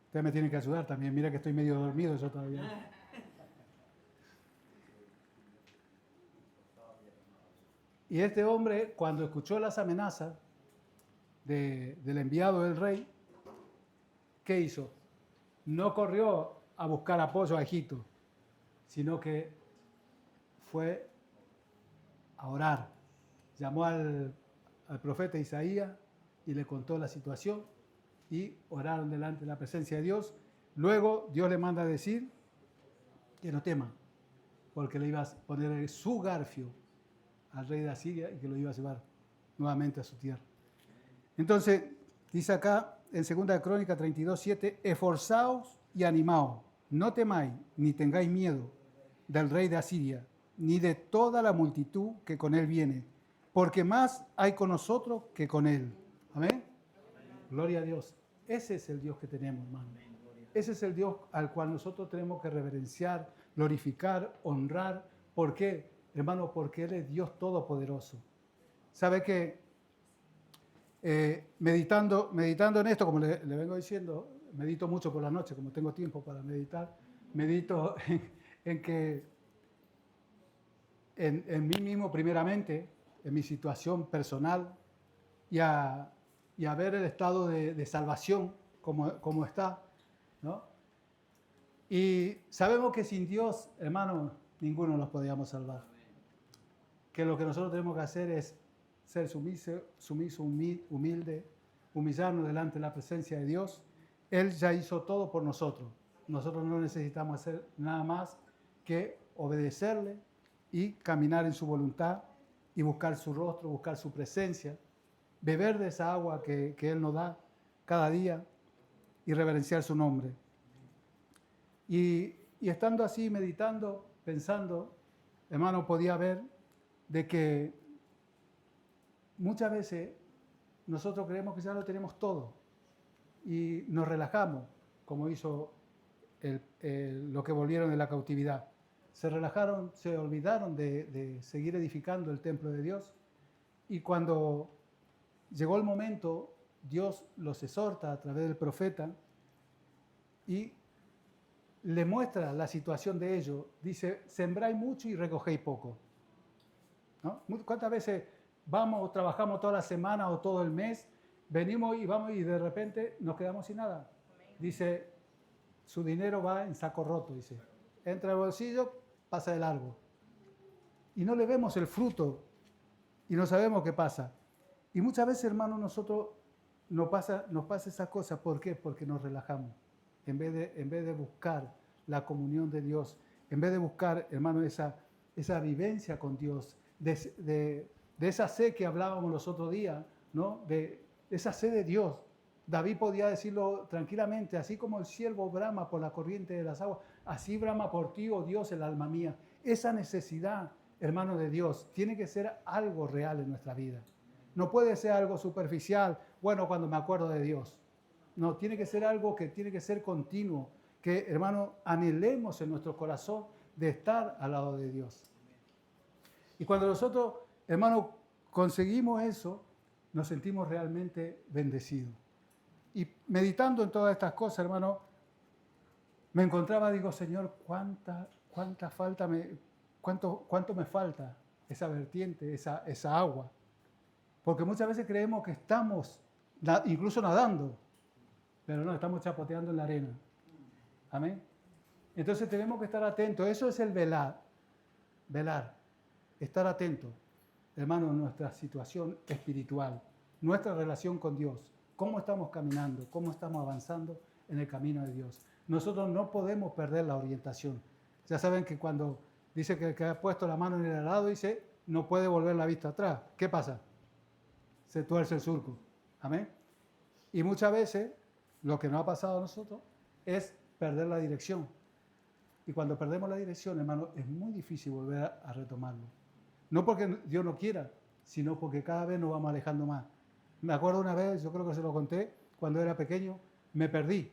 Ustedes me tienen que ayudar también. Mira que estoy medio dormido yo todavía. Y este hombre, cuando escuchó las amenazas del enviado del rey, ¿qué hizo? No corrió a buscar apoyo a Egipto, sino que fue a orar. Llamó al profeta Isaías y le contó la situación y oraron delante de la presencia de Dios. Luego Dios le manda a decir que no tema, porque le iba a poner su garfio al rey de Asiria y que lo iba a llevar nuevamente a su tierra. Entonces, dice acá en 2 de Crónica 32:7, esforzaos y animaos, no temáis ni tengáis miedo del rey de Asiria, ni de toda la multitud que con él viene, porque más hay con nosotros que con él. Amén. Gloria a Dios. Ese es el Dios que tenemos, hermano. Ese es el Dios al cual nosotros tenemos que reverenciar, glorificar, honrar. ¿Por qué, hermano? Porque Él es Dios Todopoderoso. ¿Sabe qué? Meditando en esto, como le vengo diciendo, medito mucho por la noche, como tengo tiempo para meditar, medito en que en mí mismo primeramente, en mi situación personal y a ver el estado de salvación como está, ¿no? Y sabemos que sin Dios, hermano, ninguno nos podíamos salvar. Que lo que nosotros tenemos que hacer es ser sumiso, humilde, humillarnos delante de la presencia de Dios. Él ya hizo todo por nosotros. Nosotros no necesitamos hacer nada más que obedecerle y caminar en su voluntad y buscar su rostro, buscar su presencia, beber de esa agua que Él nos da cada día y reverenciar su nombre. Y estando así, meditando, pensando, hermano, podía ver de que muchas veces nosotros creemos que ya lo tenemos todo y nos relajamos, como hizo los que volvieron de la cautividad. Se relajaron, se olvidaron de seguir edificando el templo de Dios, y cuando llegó el momento, Dios los exhorta a través del profeta y le muestra la situación de ellos. Dice, sembráis mucho y recogéis poco, ¿no? ¿Cuántas veces vamos, trabajamos toda la semana o todo el mes, venimos y vamos y de repente nos quedamos sin nada? Dice, su dinero va en saco roto, dice. Entra al bolsillo, pasa de largo. Y no le vemos el fruto y no sabemos qué pasa. Y muchas veces, hermanos, nosotros nos pasa esas cosas. ¿Por qué? Porque nos relajamos. En vez de buscar la comunión de Dios, en vez de buscar, hermano, esa vivencia con Dios, de esa sed que hablábamos los otros días, ¿no? De esa sed de Dios. David podía decirlo tranquilamente, así como el siervo brama por la corriente de las aguas, así brama por ti, oh Dios, el alma mía. Esa necesidad, hermano, de Dios, tiene que ser algo real en nuestra vida. No puede ser algo superficial, bueno, cuando me acuerdo de Dios. No, tiene que ser algo que tiene que ser continuo, que, hermano, anhelemos en nuestro corazón de estar al lado de Dios. Y cuando nosotros, hermano, conseguimos eso, nos sentimos realmente bendecidos. Y meditando en todas estas cosas, hermano, me encontraba, digo, Señor, cuánto me falta esa vertiente, esa agua. Porque muchas veces creemos que estamos incluso nadando, pero no, estamos chapoteando en la arena. Amén. Entonces tenemos que estar atentos. Eso es el velar. Velar. Estar atentos, hermano, a nuestra situación espiritual, nuestra relación con Dios. Cómo estamos caminando, cómo estamos avanzando en el camino de Dios. Nosotros no podemos perder la orientación. Ya saben que cuando dice que el que ha puesto la mano en el arado, dice, no puede volver la vista atrás. ¿Qué pasa? Se tuerce el surco. Amén. Y muchas veces lo que nos ha pasado a nosotros es perder la dirección. Y cuando perdemos la dirección, hermano, es muy difícil volver a retomarlo. No porque Dios no quiera, sino porque cada vez nos vamos alejando más. Me acuerdo una vez, yo creo que se lo conté, cuando era pequeño, me perdí.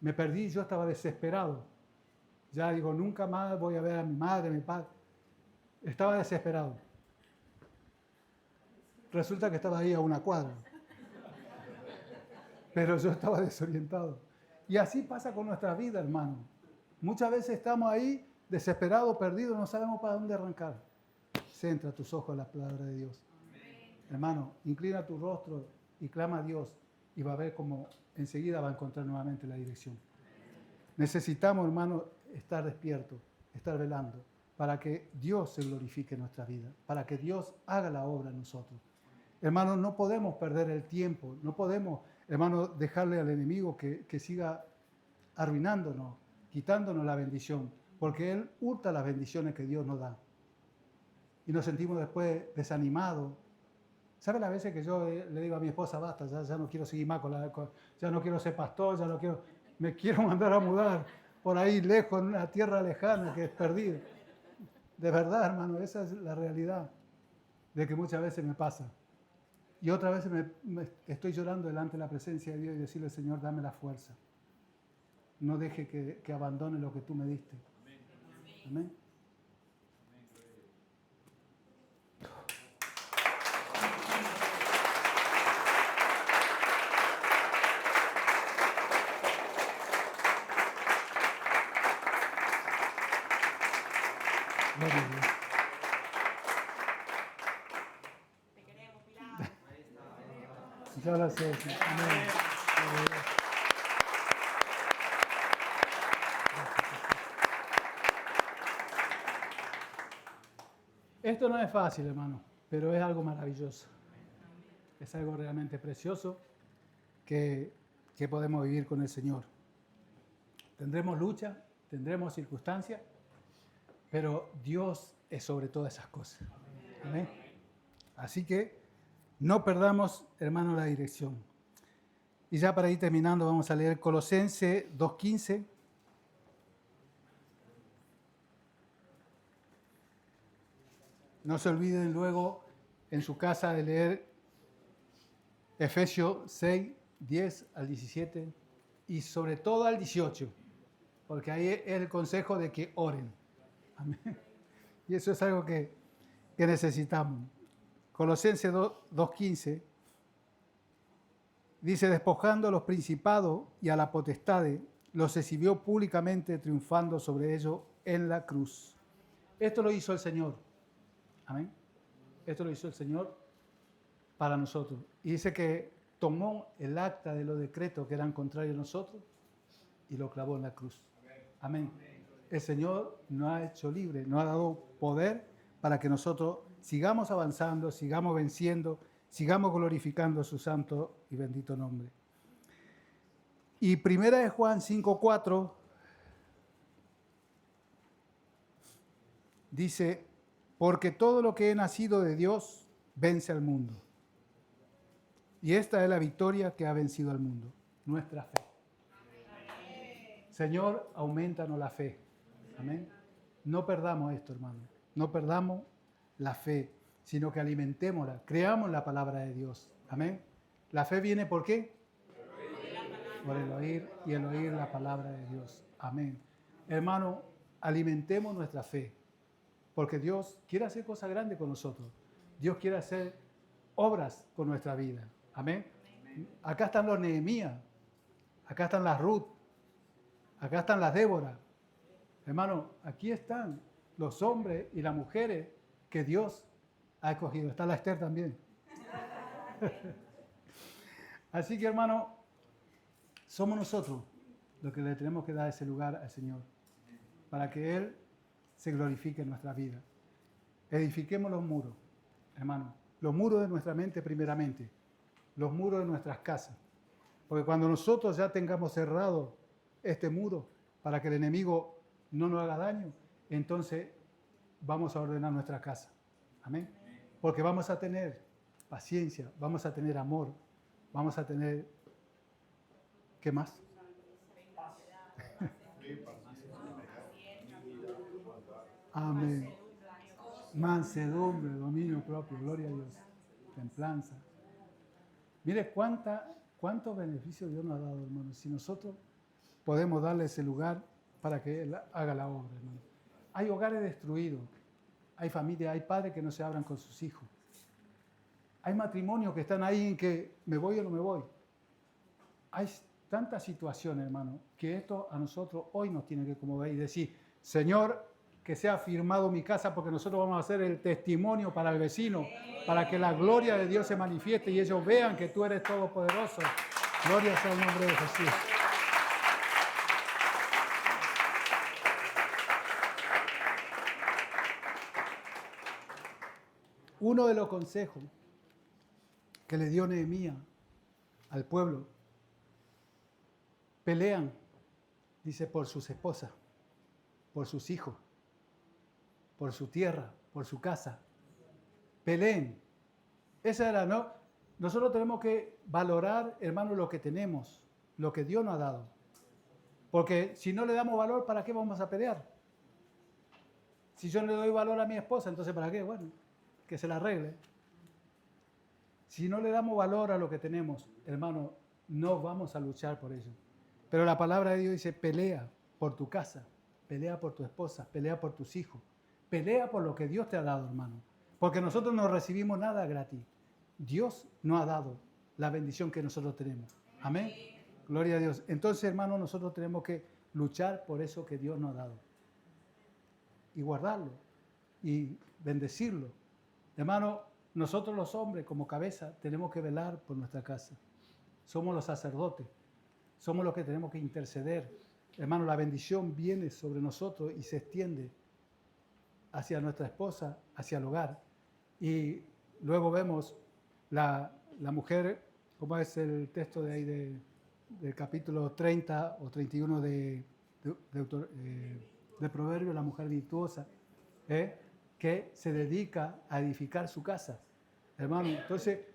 Me perdí, yo estaba desesperado. Ya digo, nunca más voy a ver a mi madre, a mi padre. Estaba desesperado. Resulta que estaba ahí a una cuadra. Pero yo estaba desorientado. Y así pasa con nuestra vida, hermano. Muchas veces estamos ahí desesperados, perdidos, no sabemos para dónde arrancar. Centra tus ojos en la palabra de Dios. Hermano, inclina tu rostro y clama a Dios y va a ver cómo enseguida va a encontrar nuevamente la dirección. Necesitamos, hermano, estar despiertos, estar velando, para que Dios se glorifique en nuestra vida, para que Dios haga la obra en nosotros. Hermano, no podemos perder el tiempo, no podemos, hermano, dejarle al enemigo que siga arruinándonos, quitándonos la bendición, porque él hurta las bendiciones que Dios nos da. Y nos sentimos después desanimados. ¿Sabe las veces que yo le digo a mi esposa, basta, ya no quiero seguir más ya no quiero ser pastor, me quiero mandar a mudar por ahí lejos, en una tierra lejana que es perdida? De verdad, hermano, esa es la realidad de que muchas veces me pasa. Y otras veces estoy llorando delante de la presencia de Dios y decirle, Señor, dame la fuerza. No deje que abandone lo que tú me diste. Amén. Gloria a Dios. Te queremos, Pilar. Yo lo sé. Sí. Amén. Esto no es fácil, hermano, pero es algo maravilloso. Es algo realmente precioso que podemos vivir con el Señor. Tendremos lucha, tendremos circunstancias, pero Dios es sobre todas esas cosas. ¿Amén? Así que no perdamos, hermano, la dirección. Y ya para ir terminando vamos a leer Colosenses 2:15. No se olviden luego en su casa de leer Efesios 6, 10 al 17 y sobre todo al 18, porque ahí es el consejo de que oren. Amén. Y eso es algo que necesitamos. Colosenses 2:15 dice, despojando a los principados y a la potestades, los exhibió públicamente triunfando sobre ellos en la cruz. Esto lo hizo el Señor. Amén. Esto lo hizo el Señor para nosotros. Y dice que tomó el acta de los decretos que eran contrarios a nosotros y lo clavó en la cruz. Amén. El Señor nos ha hecho libres, nos ha dado poder para que nosotros sigamos avanzando, sigamos venciendo, sigamos glorificando su santo y bendito nombre. Y 1 Juan 5:4 dice, porque todo lo que he nacido de Dios vence al mundo. Y esta es la victoria que ha vencido al mundo, nuestra fe. Señor, aumentanos la fe. Amén. No perdamos esto, hermano. No perdamos la fe, sino que alimentémosla. Creamos la palabra de Dios. Amén. La fe viene ¿por qué? Por el oír y el oír la palabra de Dios. Amén. Hermano, alimentemos nuestra fe. Porque Dios quiere hacer cosas grandes con nosotros. Dios quiere hacer obras con nuestra vida. Amén. Acá están los Nehemías. Acá están las Ruth. Acá están las Débora. Hermano, aquí están los hombres y las mujeres que Dios ha escogido. Está la Esther también. Así que, hermano, somos nosotros los que le tenemos que dar ese lugar al Señor para que Él se glorifique en nuestra vida. Edifiquemos los muros, hermano. Los muros de nuestra mente primeramente. Los muros de nuestras casas. Porque cuando nosotros ya tengamos cerrado este muro para que el enemigo no nos haga daño, entonces vamos a ordenar nuestra casa. Amén. Porque vamos a tener paciencia, vamos a tener amor, vamos a tener... ¿Qué más? Amén. Mansedumbre, dominio propio, gloria a Dios. Templanza. Mire cuántos beneficios Dios nos ha dado, hermano. Si nosotros podemos darle ese lugar para que Él haga la obra, hermano. Hay hogares destruidos, hay familias, hay padres que no se abran con sus hijos. Hay matrimonios que están ahí en que me voy o no me voy. Hay tantas situaciones, hermano, que esto a nosotros hoy nos tiene que conmover y decir, Señor, que sea firmado mi casa porque nosotros vamos a hacer el testimonio para el vecino, para que la gloria de Dios se manifieste y ellos vean que tú eres todopoderoso. Gloria sea el nombre de Jesús. Uno de los consejos que le dio Nehemías al pueblo, pelean, dice, por sus esposas, por sus hijos, por su tierra, por su casa. Peleen. Esa era, ¿no? Nosotros tenemos que valorar, hermano, lo que tenemos, lo que Dios nos ha dado. Porque si no le damos valor, ¿para qué vamos a pelear? Si yo no le doy valor a mi esposa, entonces ¿para qué? Bueno, que se la arregle. Si no le damos valor a lo que tenemos, hermano, no vamos a luchar por ello. Pero la palabra de Dios dice, pelea por tu casa, pelea por tu esposa, pelea por tus hijos, pelea por lo que Dios te ha dado, hermano. Porque nosotros no recibimos nada gratis. Dios nos ha dado la bendición que nosotros tenemos. Amén. Gloria a Dios. Entonces, hermano, nosotros tenemos que luchar por eso que Dios nos ha dado. Y guardarlo. Y bendecirlo. Hermano, nosotros los hombres como cabeza tenemos que velar por nuestra casa. Somos los sacerdotes. Somos los que tenemos que interceder. Hermano, la bendición viene sobre nosotros y se extiende hacia nuestra esposa, hacia el hogar. Y luego vemos la mujer, como es el texto de ahí del capítulo 30 o 31 de Proverbios, la mujer virtuosa, que se dedica a edificar su casa. Hermano, entonces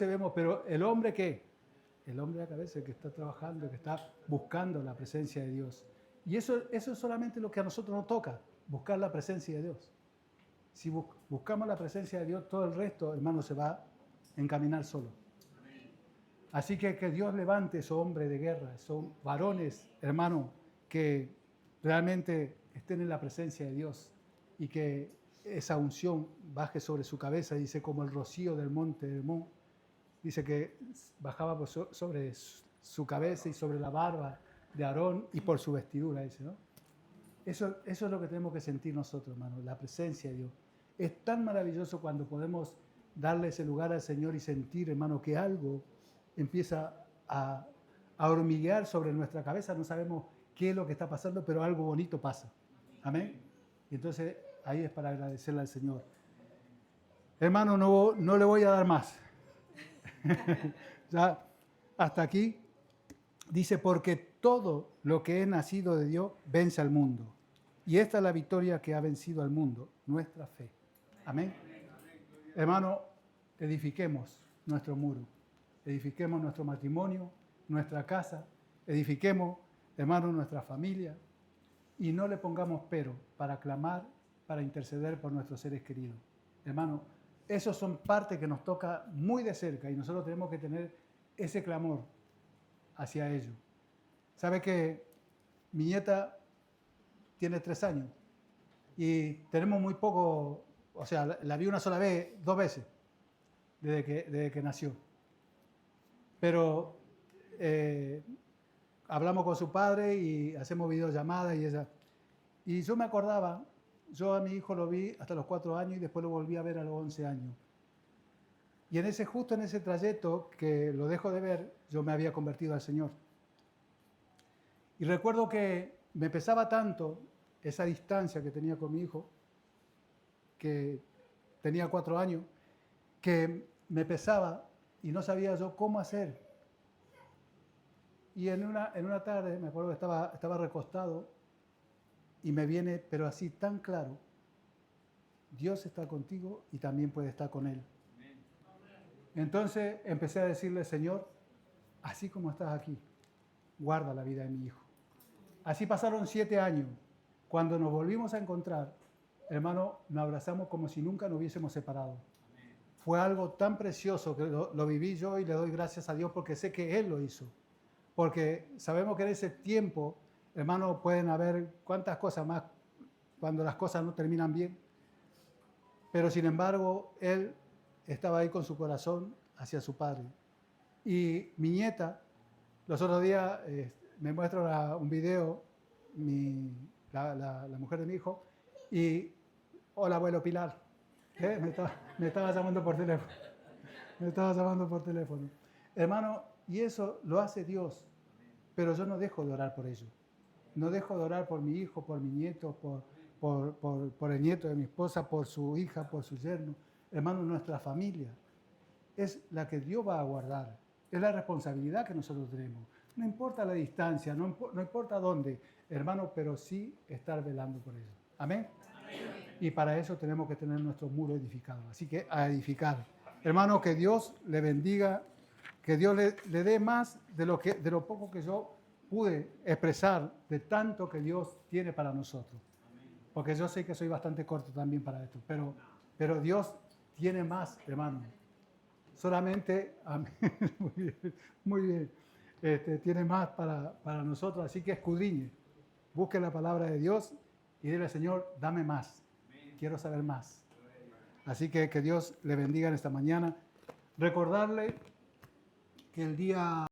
vemos, pero el hombre ¿qué? El hombre de la cabeza, el que está trabajando, el que está buscando la presencia de Dios. Y eso es solamente lo que a nosotros nos toca, buscar la presencia de Dios. Si buscamos la presencia de Dios, todo el resto, hermano, se va a encaminar solo. Así que Dios levante esos hombres de guerra, esos varones, hermano, que realmente estén en la presencia de Dios y que esa unción baje sobre su cabeza, dice, como el rocío del monte de Hermón. Dice que bajaba sobre su cabeza y sobre la barba de Aarón y por su vestidura, dice, ¿no? Eso es lo que tenemos que sentir nosotros, hermano, la presencia de Dios. Es tan maravilloso cuando podemos darle ese lugar al Señor y sentir, hermano, que algo empieza a hormiguear sobre nuestra cabeza. No sabemos qué es lo que está pasando, pero algo bonito pasa. Amén. Y entonces ahí es para agradecerle al Señor. Hermano, no le voy a dar más. Ya hasta aquí dice, porque todo lo que es nacido de Dios vence al mundo. Y esta es la victoria que ha vencido al mundo, nuestra fe. Amén. Hermano, edifiquemos nuestro muro, edifiquemos nuestro matrimonio, nuestra casa, edifiquemos, hermano, nuestra familia y no le pongamos pero para clamar, para interceder por nuestros seres queridos. Hermano, esos son partes que nos toca muy de cerca y nosotros tenemos que tener ese clamor hacia ellos. ¿Sabe que mi nieta tiene 3 años y tenemos muy poco, o sea, la vi una sola vez, 2 veces, desde que nació. Pero hablamos con su padre y hacemos videollamadas y ella. Y yo me acordaba, yo a mi hijo lo vi hasta los 4 años y después lo volví a ver a los 11 años. Y justo en ese trayecto que lo dejo de ver, yo me había convertido al Señor. Y recuerdo que me pesaba tanto esa distancia que tenía con mi hijo, que tenía 4 años, que me pesaba y no sabía yo cómo hacer. Y en una tarde, me acuerdo que estaba recostado y me viene, pero así tan claro, Dios está contigo y también puede estar con Él. Entonces empecé a decirle, Señor, así como estás aquí, guarda la vida de mi hijo. Así pasaron 7 años. Cuando nos volvimos a encontrar, hermano, nos abrazamos como si nunca nos hubiésemos separado. Fue algo tan precioso que lo viví yo y le doy gracias a Dios porque sé que Él lo hizo. Porque sabemos que en ese tiempo, hermano, pueden haber cuántas cosas más cuando las cosas no terminan bien. Pero sin embargo, Él estaba ahí con su corazón hacia su padre. Y mi nieta, los otros días me muestra un video, la mujer de mi hijo, y hola abuelo Pilar, me estaba llamando por teléfono, Hermano, y eso lo hace Dios, pero yo no dejo de orar por ellos, no dejo de orar por mi hijo, por mi nieto, por el nieto de mi esposa, por su hija, por su yerno. Hermano, nuestra familia es la que Dios va a guardar, es la responsabilidad que nosotros tenemos. No importa la distancia, no importa dónde, hermano, pero sí estar velando por ellos. ¿Amén? Amén. Y para eso tenemos que tener nuestro muro edificado. Así que a edificar. Hermano, que Dios le bendiga, que Dios le dé más de lo poco que yo pude expresar, de tanto que Dios tiene para nosotros. Porque yo sé que soy bastante corto también para esto, pero Dios tiene más, hermano. Solamente, amén, muy bien, tiene más para nosotros, así que escudriñe, busque la palabra de Dios y dile, Señor, dame más, quiero saber más. Así que Dios le bendiga en esta mañana. Recordarle que el día